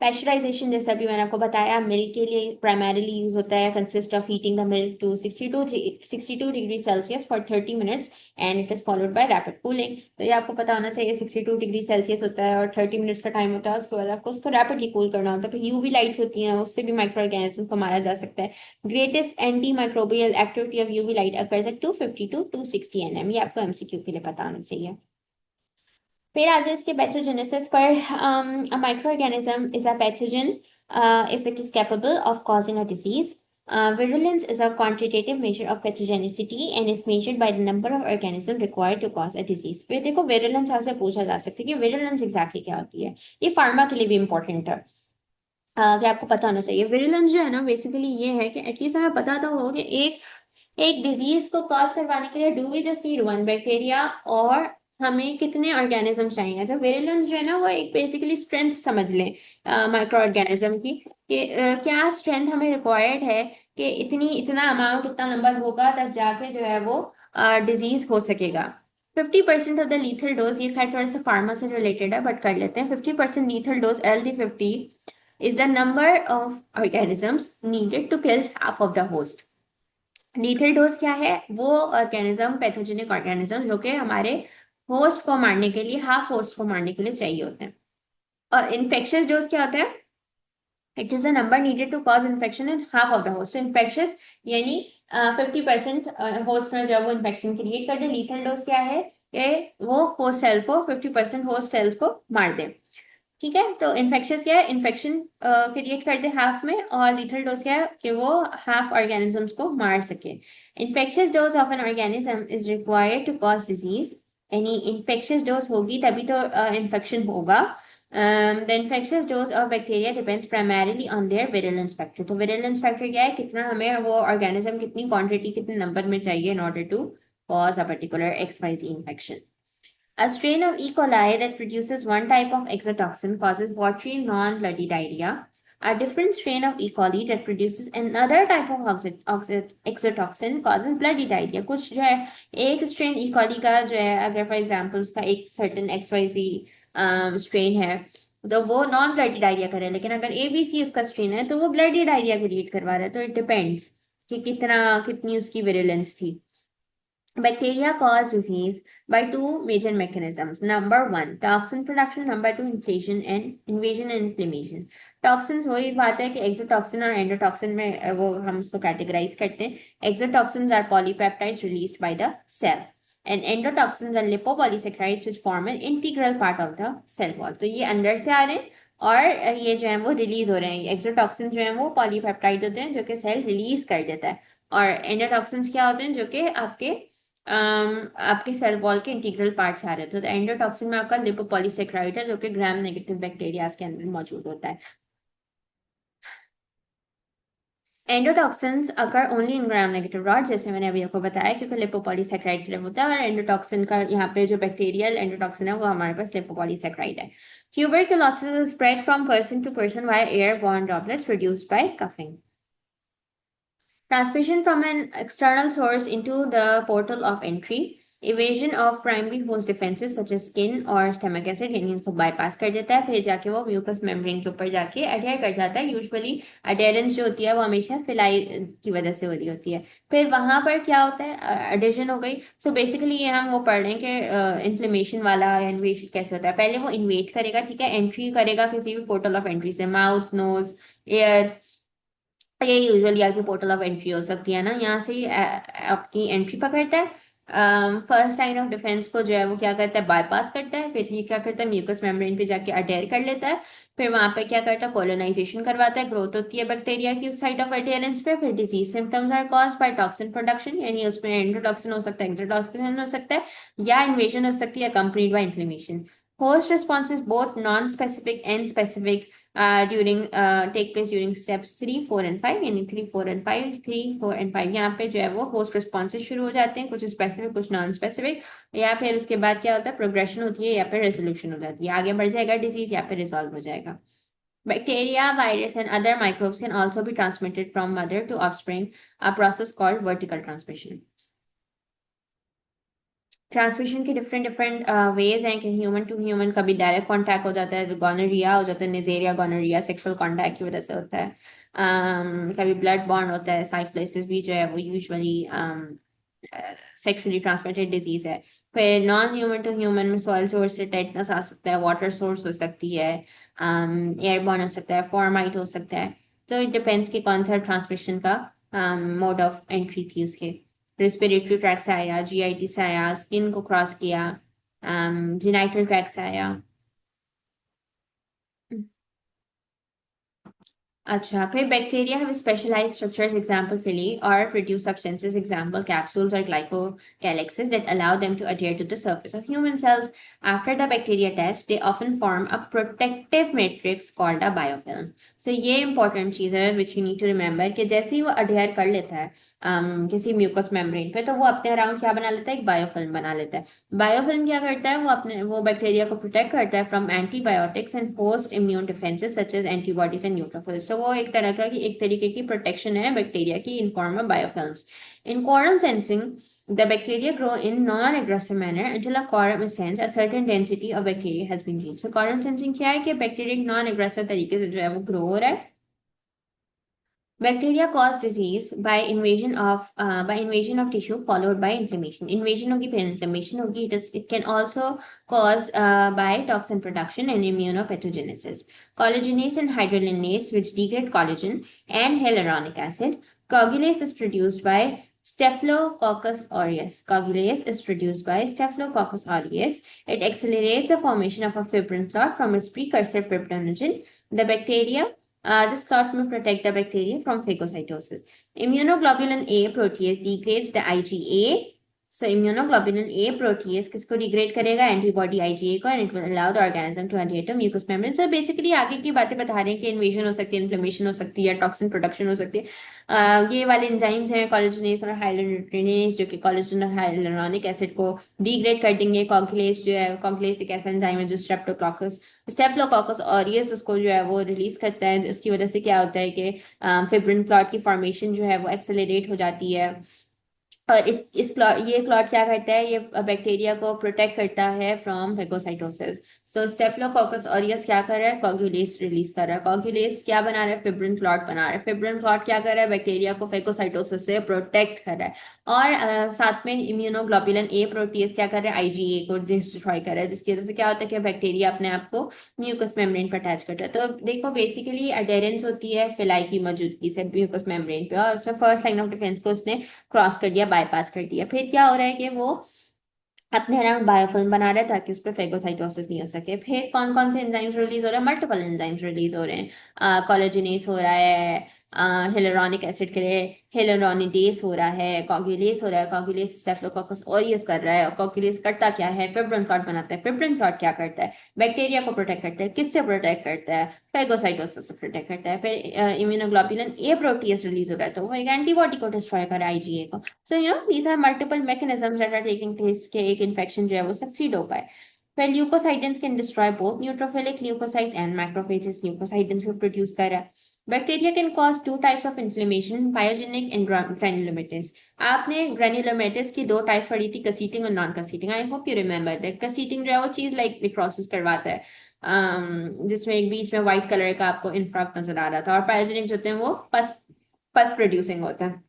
पैस्चराइजेशन जैसा भी मैंने आपको बताया मिल्क के लिए प्राइमरीली यूज होता है, consist of heating the milk to 62 degree Celsius for 30 minutes and it is followed by rapid cooling. तो ये आपको पता होना चाहिए 62 डिग्री सेल्सियस होता है और 30 मिनट्स का टाइम होता है, उसके बाद आपको उसको रैपिडली कूल करना होता है। फिर यूवी लाइट्स होती हैं, उससे भी माइक्रो ऑर्गेनिज्म को मारा जा सकता है। Greatest anti microbial activity of UV light occurs at 250 to 260 nm। ये आपको एमसीक्यू के लिए पता होना चाहिए। फिर आ जाए इसके पैथोजेनेसिस पर। a microorganism is a pathogen if it is capable of causing a disease। Virulence is a quantitative measure of pathogenicity and is measured by the number of organisms required to cause a disease। फिर देखो virulence आपसे पूछा जा सकता है कि virulence exactly क्या होती है। ये फार्मा के लिए भी इंपॉर्टेंट है, कि आपको पता होना चाहिए। विजिलेंस जो है ना बेसिकली ये है कि एटलीस्ट हमें पता तो हो कि एक एक डिजीज को कॉज करवाने के लिए do we just need one bacteria, और हमें कितने ऑर्गेनिज्म चाहिए। तो विजिलेंस जो है ना वो एक बेसिकली स्ट्रेंथ समझ लें माइक्रो ऑर्गेनिज्म की, कि क्या स्ट्रेंथ हमें रिक्वायर्ड है कि इतना अमाउंट इतना नंबर होगा तब जाके जो है वो डिजीज हो सकेगा। 50% ऑफ द लीथल डोज, ये खैर थोड़ा सा फार्मा से रिलेटेड है बट कर लेते हैं। 50% lethal dose LD50 is the number of organisms needed to kill half of the host। Lethal dose क्या है, वो ऑर्गेनिज्म पैथोजेनिक ऑर्गेनिज्म जो कि हमारे होस्ट को मारने के लिए, हाफ होस्ट को मारने के लिए चाहिए होते हैं। और इन्फेक्शियस डोज क्या होता है, it is a number needed to cause infection in half of the host. Infectious यानी 50% होस्ट में जो है वो इन्फेक्शन क्रिएट कर दे। लीथल डोज क्या है कि वो होस्ट सेल को 50% होस्ट सेल्स को मार दे। ठीक है, तो इन्फेक्शियस क्या है, इन्फेक्शन क्रिएट कर दे हाफ में, और लीथल डोज क्या है कि वो हाफ ऑर्गेनिजम्स को मार सके। Infectious dose of an organism is required to cause disease. यानी इन्फेक्शियस डोज होगी तभी तो इन्फेक्शन होगा। The infectious dose of bacteria depends primarily on their virulence factor. तो virulence factor क्या है, कितना हमें वो organism कितनी quantity कितने number में चाहिए in order to cause a particular XYZ infection. A strain of E. coli that produces one type of exotoxin causes watery non-bloody diarrhea. A different strain of E. coli that produces another type of exotoxin causes bloody diarrhea. कुछ जो है एक strain E. coli का जो है, अगर for example उसका एक certain XYZ strain है, तो वो नॉन ब्लडी डायरिया करे, लेकिन अगर ABC उसका स्ट्रेन है तो वो ब्लडी डायरिया क्रिएट करवा रहा है। तो इट डिपेंड्स कि कितनी उसकी विरुलेंस थी। Bacteria cause disease by two major mechanisms. Number one, toxin production. Number two, invasion and inflammation. Toxins वही बात है कि exotoxin और endotoxin में वो हम उसको categorize करते हैं. Exotoxins are polypeptides released by the cell, and endotoxins are lipopolysaccharides which form an integral part of the cell wall. तो ये अंदर से आ रहे हैं और ये जो है वो रिलीज हो रहे हैं। एक्सोटॉक्सिन जो है वो पॉलीपेप्टाइड होते हैं जो कि सेल रिलीज कर देता है, और एंडोटॉक्सिन्स क्या होते हैं जो कि आपके सेल वॉल के इंटीग्रल पार्ट्स आ रहे थे। तो एंडोटॉक्सिन में आपका लिपोपॉलीसेक्राइड है जो कि ग्राम नेगेटिव बैक्टीरिया के अंदर मौजूद होता है। Endotoxins occur only in gram negative rod, जैसे मैंने अभी आपको बताया, क्योंकि लिपोपॉलीसेक्राइड सिर्फ होता है, और एंडोटॉक्सिन का यहाँ पे जो बैक्टीरियल एंडोटॉक्सिन है वो हमारे पास लिपोपॉलीसेक्राइड है। Tuberculosis is spread from person to person via airborne droplets produced by coughing. Transmission from an external source into the portal of entry. Evasion of primary host defenses such as skin और stomach acid, यानी इसको bypass कर देता है, फिर जाके वो mucous membrane के ऊपर जाके adhere कर जाता है। यूजुअली adherence जो होती है वो हमेशा फिलाई की वजह से हो रही होती है। फिर वहां पर क्या होता है, adhesion हो गई। सो बेसिकली ये हम वो पढ़ रहे हैं कि इन्फ्लेमेशन वाला इन्वेशन कैसे होता है। पहले वो इन्वेट करेगा, ठीक है, एंट्री करेगा किसी भी पोर्टल ऑफ एंट्री से, माउथ, नोज, एयर, ये यूजुअली आपकी पोर्टल ऑफ एंट्री हो सकती है ना, यहाँ से आपकी एंट्री पकड़ता है। फर्स्ट लाइन ऑफ डिफेंस को जो है वो क्या करता है, बाईपास करता है। फिर ये क्या करता है, म्यूकस मेम्ब्रेन पे जाके अडेयर कर लेता है। फिर वहां पे क्या करता है, कोलोनाइजेशन करवाता है, ग्रोथ होती है बैक्टीरिया की उस साइड ऑफ अडेयरेंस पे। फिर disease symptoms are caused by toxin production, यानी उसमें एंडोटॉक्सिन हो सकता है, एक्सोटॉक्सिन हो सकता है, या इन्वेजन हो सकती है accompanied by inflammation. Host responses both non specific and specific during take place during steps 3, 4 and 5, यानी 3, 4 and 5, 3, 4 and 5। यहाँ पे जो है वो होस्ट रिस्पॉन्सेज शुरू हो जाते हैं, कुछ स्पेसिफिक कुछ नॉन स्पेसिफिक, या फिर उसके बाद क्या होता है, प्रोग्रेशन होती है या फिर रेजोल्यूशन हो जाती है, आगे बढ़ जाएगा डिजीज या फिर रिजॉल्व हो जाएगा। Bacteria, virus and other microbes can also be transmitted from mother to offspring, a process called vertical transmission. Transmission के डिफरेंट वेज हैं कि ह्यूमन टू ह्यूमन कभी डायरेक्ट कांटेक्ट हो जाता है, गोनोरिया हो जाता है, निजेरिया गोनोरिया सेक्सुअल कांटेक्ट की वजह से होता है। कभी ब्लड बॉन्ड होता है, साइफिलिस भी जो है वो यूजुअली सेक्सुअली ट्रांसमिटेड डिजीज है। फिर नॉन ह्यूमन टू ह्यूमन में सॉइल सोर्स से टेटनस आ सकता है, वाटर सोर्स हो सकती है, एयरबॉर्न हो सकता है, फॉर्माइट हो सकता है। तो इट डिपेंड्स कि कौन सा ट्रांसमिशन का मोड ऑफ एंट्री थी उसके। रेस्पिरेटरी ट्रैक से आया, GIT से आया, स्किन को क्रॉस किया, जेनाइटल ट्रैक से आया। अच्छा, फिर bacteria have specialized structures, example villi, or produce substances, example capsules or glycocalyxes, that allow them to adhere to the surface of human cells. After the bacteria death, they often form a protective matrix called a biofilm. So ये important चीज है which you need to remember कि जैसे ही वो adhere कर लेता है किसी म्यूकस मेम्ब्रेन पे, तो वो अपने अराउंड क्या बना लेता है, एक बायोफिल्म बना लेता है। बायोफिल्म क्या करता है, वो बैक्टीरिया को प्रोटेक्ट करता है from antibiotics and host immune defenses such as antibodies and neutrophils. तो वो एक तरीके की प्रोटेक्शन है बैक्टीरिया की in form of biofilms. In quorum sensing, the bacteria grow in non-aggressive manner until a quorum is sensed, a certain density of bacteria has been reached. So quorum sensing क्या है कि बैक्टीरिया non-aggressive तरीके से जो है वो ग्रो हो रहा है। Bacteria cause disease by invasion of tissue followed by inflammation. Invasion होगी फिर inflammation होगी. It can also cause by toxin production and immunopathogenesis. Collagenase and hydrogenase which degrade collagen and hyaluronic acid Coagulase is produced by Staphylococcus aureus. Coagulase is produced by Staphylococcus aureus. It accelerates the formation of a fibrin clot from its precursor fibrinogen. The bacteria, this clot may protect the bacteria from phagocytosis. Immunoglobulin A protease degrades the IgA. So immunoglobulin A protease किसको degrade करेगा? Antibody IgA को, and it will allow the organism to adhere to mucous membrane. So basically आगे की बातें बता रहे हैं कि invasion हो सकती है, inflammation हो सकती है, toxin production हो सकती है. ये वाले एंजाइम्स हैं कोलेजनेस और हाइलोन्यूट्रिनेस, जो कि कोलेजन और हाइलोरोनिक एसिड को डिग्रेड कर देंगे. कॉगुलेस जो है, कॉगुलेस एक ऐसा एंजाइम है जो स्टेप्टोकोकस ऑरियस उसको जो है वो रिलीज करता है, जिसकी वजह से क्या होता है कि फिब्रिन क्लॉट की फॉर्मेशन जो है वो एक्सेलरेट हो जाती है. और इस क्लॉट, ये क्लॉट क्या करता है? ये बैक्टीरिया को प्रोटेक्ट करता है from phagocytosis. So staphylococcus aureus क्या कर रहा है? कॉगुलेस रिलीज कर रहा है. कॉगुलेस क्या बना रहा है? फिब्रिन क्लॉट बना रहा है. फिब्रिन क्लॉट क्या कर रहा है? बैक्टीरिया को फेगोसाइटोसिस से प्रोटेक्ट कर रहा है. और साथ में इम्यूनोग्लोबुलिन ए प्रोटीज क्या कर रहा है? आईजीए को डिस्ट्रॉय कर रहा है, जिसकी वजह से क्या होता है कि बैक्टीरिया अपने आप को म्यूकस मेम्ब्रेन पर अटैच करता है. तो देखो बेसिकली अडेरेंस होती है फिलाई की मौजूदगी से म्यूकस मेम्ब्रेन पे, और उसमें फर्स्ट लाइन ऑफ डिफेंस को उसने क्रॉस कर दिया, बाईपास कर दिया. फिर क्या हो रहा है कि वो अपने अराउंड बायोफिल्म बना रहा है ताकि उस पर फेगोसाइटोसिस नहीं हो सके. फिर कौन कौन से एंजाइम्स रिलीज हो रहे हैं? मल्टीपल एंजाइम्स रिलीज हो रहे हैं. कोलेजिनेस हो रहा है हिलुरोनिक एसिड के लिए, हिलुरोनिडेस हो रहा है, कॉगुलेस हो रहा है. कॉगुलेस स्टेफिलोकोकस ऑरियस कर रहा है. और कॉगुलेस करता क्या है? फिब्रिन क्लॉट बनाता है. फिब्रिन क्लॉट क्या करता है? बैक्टीरिया को प्रोटेक्ट करता है. किससे प्रोटेक्ट करता है? फेगोसाइटोसिस से प्रोटेक्ट करता है. फिर इम्यूनोग्लोबुलिन ए प्रोटीज रिलीज हो रहा है, तो वो एक एंटीबॉडी को डिस्ट्रॉय कर रहा है, आईजीए को. So, these are multiple mechanisms that are taking place कि एक infection जो है वो succeed हो पाए. Well, leukocytins can destroy both neutrophilic leukocytes and macrophages. Leukocytins भी produce कर रहा है. Bacteria can cause two types of inflammation, pyogenic and granulomatous. आपने granulomatous की दो टाइप्स पढ़ी थी, कसीटिंग और non caseating. I hope you remember that. Caseating जो है वो चीज लाइक निक्रोसिस करवाता है, जिसमें एक बीच में व्हाइट कलर का आपको इन्फ्राक्ट नजर आ रहा था. और पायोजेनिक होते हैं वो पस प्रोड्यूसिंग होता है.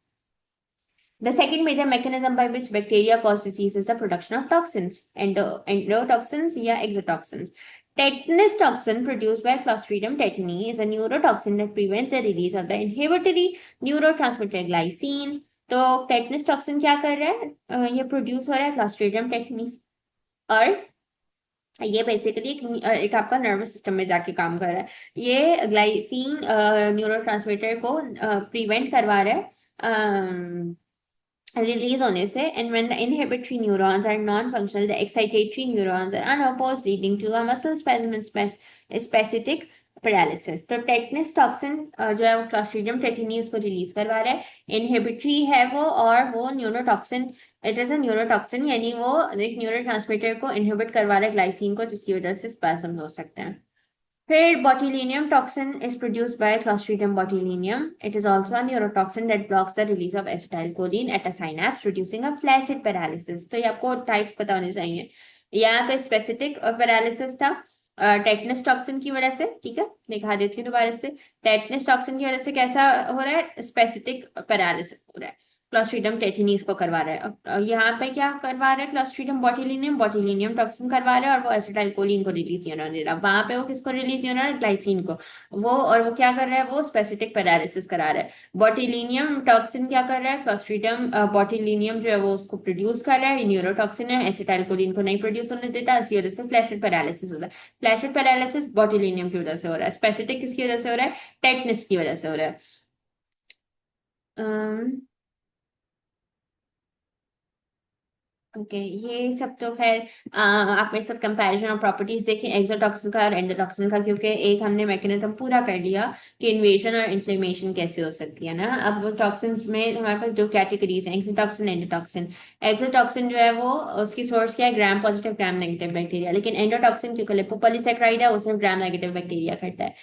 The second major mechanism by which bacteria cause disease is the production of toxins, endotoxins or exotoxins. Tetanus toxin produced by Clostridium tetani is a neurotoxin that prevents the release of the inhibitory neurotransmitter glycine. तो टेटनस टॉक्सिन क्या कर रहा है? ये प्रोड्यूस हो रहा है क्लॉस्ट्रीडियम टेटनी, और ये बेसिकली एक आपका नर्वस सिस्टम में जाके काम कर रहा है. ये ग्लाइसिन न्यूरोट्रांसमीटर को प्रिवेंट करवा रहा है रिलीज होने से. And when the inhibitory neurons are non functional, the excitatory neurons are unopposed, leading to a muscle spasm and specific paralysis. तो टेटनस टॉक्सिन जो है वो क्लॉस्ट्रीडियम टेटिनी उसको रिलीज करवा रहा है. इनहिबिटरी है वो, और वो neurotoxin, it is a neurotoxin, यानी वो एक न्यूरोट्रांसमीटर को इनहिबिट करवा रहा है, ग्लाइसिन को, जिसकी वजह से स्पैज्म हो सकते हैं. फिर botulinum toxin is produced by Clostridium botulinum. It is also a neurotoxin that blocks the release of acetylcholine at a synapse, producing a flaccid paralysis. तो ये आपको टाइप पता होने चाहिए. यहाँ पे स्पेसिफिक पैरालिसिस था टेटनस टॉक्सिन की वजह से. ठीक है, दिखा देती हूँ दोबारा से. टेटनस टॉक्सिन की वजह से कैसा हो रहा है? स्पेसिफिक पैरालिसिस हो रहा है. क्लॉस्ट्रीडियम टेटिनीज को करवा रहा है. और यहाँ पे क्या करवा रहा है? क्लॉस्ट्रीडियम बोtulinum टॉक्सिन करवा रहा है, और वो एसिटाइलकोलिन को रिलीज नहीं होने दे रहा. वहां पे वो किसको रिलीज नहीं होना है? ग्लाइसिन को. वो, और वो क्या कर रहा है? वो स्पेसिफिक पैरालिसिस करा रहा है. बोtulinum टॉक्सिन क्या कर रहा है? क्लॉस्ट्रीडियम बोtulinum जो है वो उसको प्रोड्यूस कर रहा है, न्यूरोटॉक्सिन है, एसिटाइलकोलिन को नहीं प्रोड्यूस होने देता, इसकी वजह से फ्लैसिड पैरालिसिस होता है. फ्लैसिड पैरालिसिस बोtulinum की वजह से हो रहा है. स्पेसिफिक किसकी वजह से हो रहा है? टेटनस की वजह से हो रहा है. ओके, ये सब तो खैर आप मेरे साथ कंपैरिजन और प्रॉपर्टीज देखें एक्सोटॉक्सिन का और एंडोटॉक्सिन का, क्योंकि एक हमने मैकेनिज्म पूरा कर लिया कि इन्वेजन और इन्फ्लेमेशन कैसे हो सकती है ना. अब टॉक्सिन्स में हमारे पास दो कैटेगरीज हैं, एक्सोटॉक्सिन, एंडोटॉक्सिन. एक्सोटॉक्सिन जो है वो उसकी सोर्स क्या है? Gram positive gram negative bacteria. लेकिन एंडोटॉक्सिन क्योंकि लिपोपॉलीसैकेराइड है, वो सिर्फ ग्राम नेगेटिव बैक्टीरिया करता है.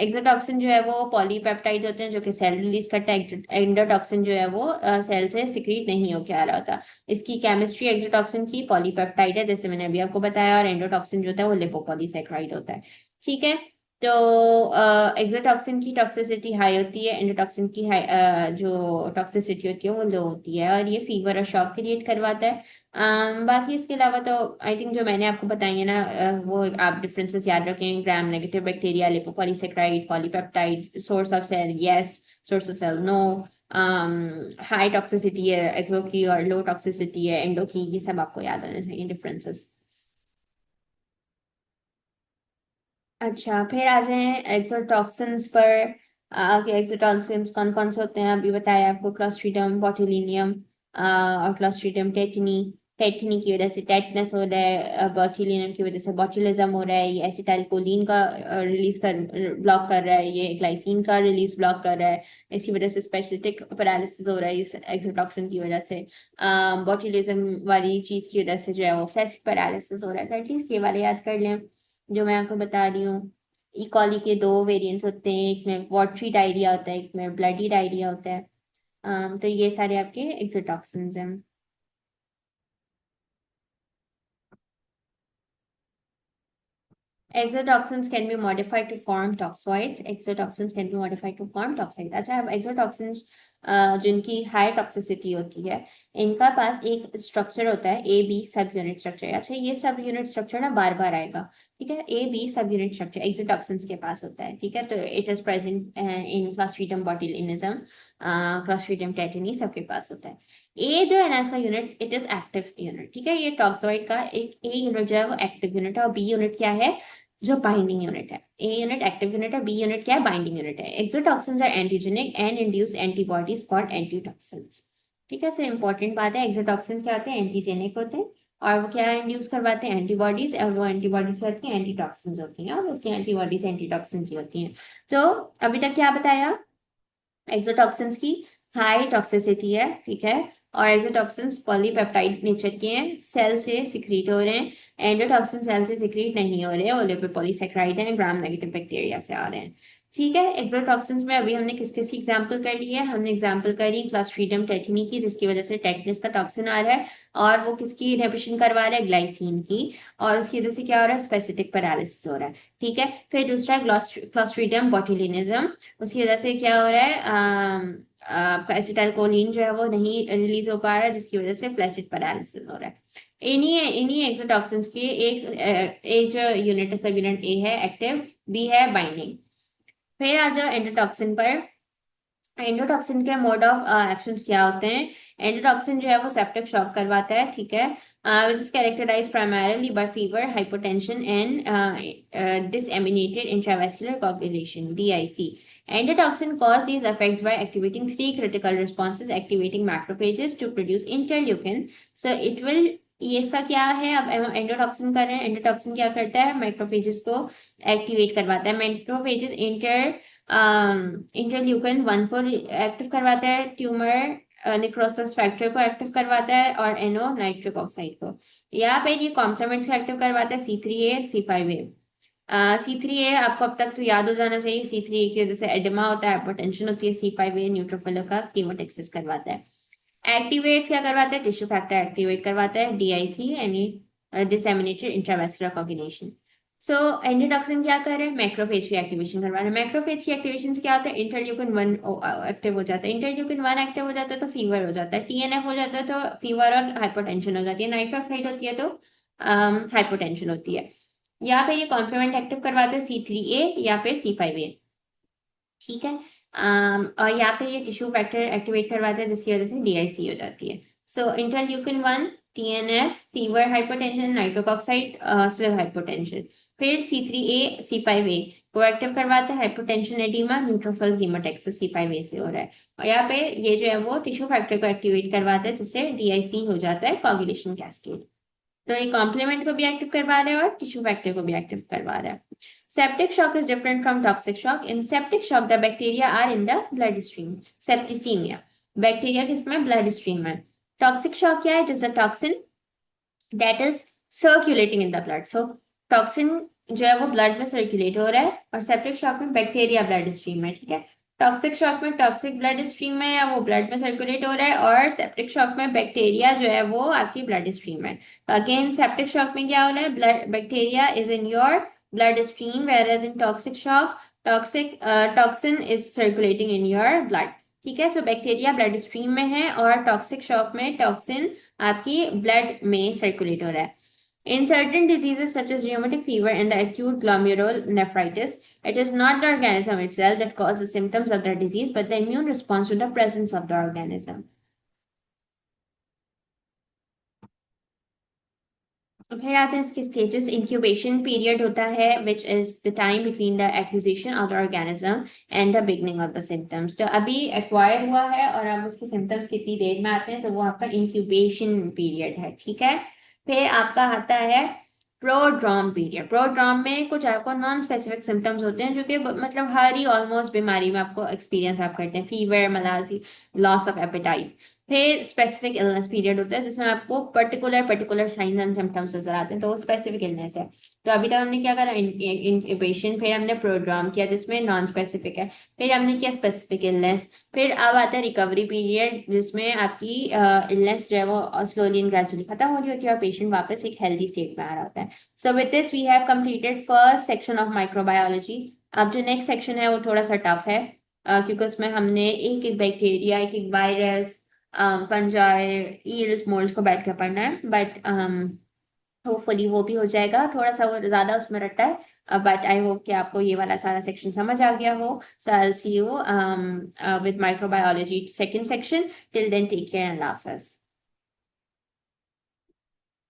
एक्सोटॉक्सिन जो है वो पॉलीपेप्टाइड होते हैं जो कि सेल रिलीज करता है. एंडोटॉक्सिन जो है वो सेल से सिक्रीट नहीं होकर आ रहा होता. इसकी केमिस्ट्री एक्सोटॉक्सिन की पॉलीपेप्टाइड है, जैसे मैंने अभी आपको बताया, और एंडोटॉक्सिन जो होता है वो लिपोपॉलीसैकेराइड होता है. ठीक है, तो एक्सोटॉक्सिन की टॉक्सिसिटी हाई होती है, एंडोटॉक्सिन की जो टॉक्सिसिटी होती है वो लो होती है, और ये फीवर और शॉक क्रिएट करवाता है। बाकी इसके अलावा तो आई थिंक जो मैंने आपको बताई है ना, वो आप डिफरेंसेस याद रखें। Gram negative bacteria, lipopolysaccharide, polypeptide, source of cell yes, source of cell no, high toxicity है एक्सो की और लो टॉक्सिसिटी है एंडो की, ये सब आपको याद होने चाहिए डिफरेंसेस। अच्छा, फिर आ जाए एक्सोटॉक्सिन्स पर। कि एक्सोटॉक्सिन्स कौन कौन से होते हैं, अभी बताया आपको, क्लॉस्ट्रीडियम बोtulinum और क्लॉस्ट्रीडियम टेटनी। टेटनी की वजह से टेटनस हो रहा है, बोtulinum की वजह से बोtulism हो रहा है, ये एसिटाइलकोलिन का रिलीज कर ब्लॉक कर रहा है, ये ग्लाइसिन का रिलीज ब्लॉक कर रहा है। इसी वजह से स्पेसिफिक पैरालिसिस हो रहा है इस एक्सोटॉक्सिन की वजह से। बोtulism वाली चीज की वजह से जो है वो फ्लैसिक पैरालिसिस हो रहा है। तो एटलीस्ट ये वाले याद कर लें जो मैं आपको बता रही हूँ। ई कॉली के दो वेरिएंट्स होते हैं, एक में वाटरी डायरिया होता है, एक में ब्लडी डायरिया होता है। तो ये सारे आपके एक्सोटॉक्सिन्स हैं। Exotoxins can be modified to form toxoids. Exotoxins can be modified to form toxoids. अच्छा, अब exotoxins जिनकी हाई टॉक्सिसिटी होती है, इनका पास एक स्ट्रक्चर होता है ए बी सब यूनिट स्ट्रक्चर। अच्छा, ये सब यूनिट स्ट्रक्चर ना बार बार आएगा, ठीक है। ए बी सब यूनिट स्ट्रक्चर एक्सोटॉक्सिन्स के पास होता है, ठीक है। तो it is present in clostridium botulinum, clostridium tetani सबके पास होता है। ए जो है ना इसका unit, it is active unit, ठीक है। ये टॉक्सोइड का एक ए यूनिट जो है वो एक्टिव यूनिट है, और बी यूनिट क्या है, जो बाइंडिंग यूनिट है। ए यूनिट एक्टिव यूनिट है, बी यूनिट क्या है, बाइंडिंग यूनिट है। Exotoxins are antigenic and induce antibodies called antitoxins, ठीक है। सो इंपॉर्टेंट बात है, एक्सोटॉक्सिन्स क्या होते हैं, एंटीजेनिक होते हैं, और वो क्या इंड्यूस करवाते हैं, एंटीबॉडीज, और वो एंटीबॉडीज क्या होती हैं, एंटीटॉक्सिन्स होती हैं, और उसकी एंटीबॉडीज एंटीटॉक्सिन्स ही होती हैं। तो अभी तक क्या बताया, एक्सोटॉक्सिन्स की हाई टॉक्सिसिटी है, ठीक है। और एक्सोटॉक्सिन्स पॉलीपेप्टाइड नेचर के हैं, सेल से सिक्रीट हो रहे हैं। एंडोटॉक्सिन सेल से सिक्रीट नहीं हो रहे हैं, वो लिपोपॉलीसेकेराइड हैं, ग्राम नेगेटिव बैक्टीरिया से आ रहे हैं, ठीक है। एक्सोटॉक्सिन्स में अभी हमने किस किस की एग्जांपल कर ली है, हमने एग्जांपल करी क्लॉस्ट्रीडियम टेटनी की, जिसकी वजह से टेटनस का टॉक्सिन आ रहा है, और वो किसकी इनहिबिशन करवा रहा है, ग्लाइसिन की, और उसकी वजह से क्या हो रहा है, स्पेसिफिक पैरालिसिस हो रहा है, ठीक है। फिर दूसरा क्लॉस्ट्रीडियम बोtulinism, उसकी वजह से क्या हो रहा है, आपका एसिटाइलकोलिन जो है वो नहीं रिलीज हो पा रहा है, जिसकी वजह से फ्लैसिड पैरालिसिस हो रहा है। इन्हीं इन्हीं एक्सोटॉक्सिन्स की एक जो यूनिट है, सब यूनिट ए है एक्टिव, बी है बाइंडिंग। फिर आ जाओ एंडोटॉक्सिन पर। एंडोटॉक्सिन के मोड ऑफ एक्शंस क्या होते हैं। एंडोटॉक्सिन जो है वो सेप्टिक शॉक करवाता है, ठीक है, which is characterized primarily by fever, hypotension and disseminated intravascular coagulation, DIC. Endotoxin cause these effects by activating three critical responses, activating macrophages to produce interleukin. So it will, ये इसका क्या है, अब एंडोटॉक्सिन कर रहे हैं, एंडोटॉक्सिन क्या करता है, मैक्रोफेजेस को एक्टिवेट करवाता है। मैक्रोफेजेस इंटरल्यूकिन 1 को एक्टिव करवाता है, ट्यूमर निक्रोसिस फैक्टर को एक्टिव करवाता है, और एनो नाइट्रिक ऑक्साइड को। यहाँ पे ये कॉम्प्लीमेंट्स को एक्टिव करवाता है, C3A C5A। C3A आपको अब तक तो याद हो जाना चाहिए, C3A की वजह से एडिमा होता है, हाइपरटेंशन होती है। C5A न्यूट्रोफिल का कीमोटेक्सिस करवाता है। एक्टिवेट्स क्या करवाता है, टिश्यू फैक्टर एक्टिवेट करवाता है, DIC यानी डिसेमिनेटेड इंट्रावेस्कुलर कोagulation। सो एंडोटॉक्सिन क्या कर रहे हैं, मैक्रोफेज की एक्टिवेशन करवा रहे हैं। मैक्रोफेज की एक्टिवेशन से क्या होता है, इंटरल्यूकिन 1 एक्टिव हो जाता है। इंटरल्यूकिन 1 एक्टिव हो जाता है तो फीवर हो जाता है, TNF हो जाता है तो फीवर और हाइपरटेंशन हो जाती है, नाइट्रोक्साइड होती है तो हाइपोटेंशन होती है। यहाँ पे ये कॉम्प्लीमेंट एक्टिव करवाते हैं, C3A या फिर C5A, ठीक है। और यहाँ पे ये टिश्यू फैक्टर एक्टिवेट करवाते हैं, जिसकी वजह से DIC हो जाती है। So interleukin 1, TNF, fever, hypotension, nitric oxide, स्लिव हाइपोटेंशन। फिर C3A C5A को एक्टिव करवाता है, hypotension, oedema, neutrophil chemotaxis C5A से हो रहा है। और यहाँ पे ये जो है वो टिश्यू फैक्टर को एक्टिवेट करवाता है, जिससे DIC हो जाता है, कोagulation कैस्केड। तो ये कॉम्प्लीमेंट को भी एक्टिव करवा रहा है और टिश्यू फैक्टर को भी एक्टिव करवा रहा है। Septic shock is different from toxic shock. In septic shock, the bacteria are in the bloodstream. Septicemia. Bacteria किसमें, ब्लड स्ट्रीम में। टॉक्सिक शॉक क्या है, जिससे toxin that is circulating in the blood. So toxin जो है वो ब्लड में सर्कुलेट हो रहा है, और सेप्टिक शॉक में बैक्टीरिया ब्लड स्ट्रीम में, ठीक है। टॉक्सिक शॉक में टॉक्सिक ब्लड स्ट्रीम में या वो ब्लड में सर्कुलेट हो रहा है, और सेप्टिक शॉक में बैक्टीरिया जो है वो आपकी ब्लड स्ट्रीम में। तो अगेन सेप्टिक शॉक में क्या हो रहा है, blood bacteria is in your bloodstream, whereas in toxic shock, toxin is circulating in your blood. ठीक है, सो बैक्टीरिया ब्लड स्ट्रीम में है और टॉक्सिक शॉक में टॉक्सिन आपकी ब्लड में सर्कुलेट हो रहा है. In certain diseases such as rheumatic fever and the acute glomerulonephritis, it is not the organism itself that causes symptoms of the disease, but the immune response to the presence of the organism. फिर आते हैं इसके स्टेजेस. इंक्यूबेशन पीरियड होता है which is the time between the acquisition of the organism and the beginning of the symptoms. तो अभी एक्वायर हुआ है और अब उसके सिम्टम्स कितनी देर में आते हैं, तो वो आपका इंक्यूबेशन पीरियड है. ठीक है, फिर आपका आता है प्रोड्रॉम पीरियड. प्रोड्रॉम में कुछ आपको नॉन स्पेसिफिक सिम्टम्स होते हैं जो कि मतलब हर ही ऑलमोस्ट बीमारी में आपको एक्सपीरियंस आप करते हैं. Fever, malaise, loss of appetite. फिर स्पेसिफिक इलनेस पीरियड होता है जिसमें आपको पर्टिकुलर साइंस एंड सिम्टम्स नजर आते हैं, तो वो स्पेसिफिक इलनेस है. तो अभी तक हमने क्या करा, इंक्यूबेशन, फिर हमने प्रोड्रॉम किया जिसमें नॉन स्पेसिफिक है, फिर हमने किया स्पेसिफिक इलनेस, फिर अब आता है रिकवरी पीरियड जिसमें आपकी इलनेस जो है वो स्लोली एंड ग्रेजुअली खत्म हो रही होती है और पेशेंट वापस एक हेल्दी स्टेट में आ रहा होता है. So with this we have completed first section of microbiology. अब जो नेक्स्ट सेक्शन है वो थोड़ा सा टफ है क्योंकि उसमें हमने एक एक बैक्टीरिया, एक एक वायरस, फंजाई, ईल्स, मोल्ड्स को बैठ कर पढ़ना है. बट होपफुली वो भी हो जाएगा. थोड़ा सा वो ज्यादा उसमें रखता है बट आई होप कि आपको ये वाला सारा सेक्शन समझ आ गया हो. So I will see you with microbiology second section. Till then take care and अल्लाह हाफिज.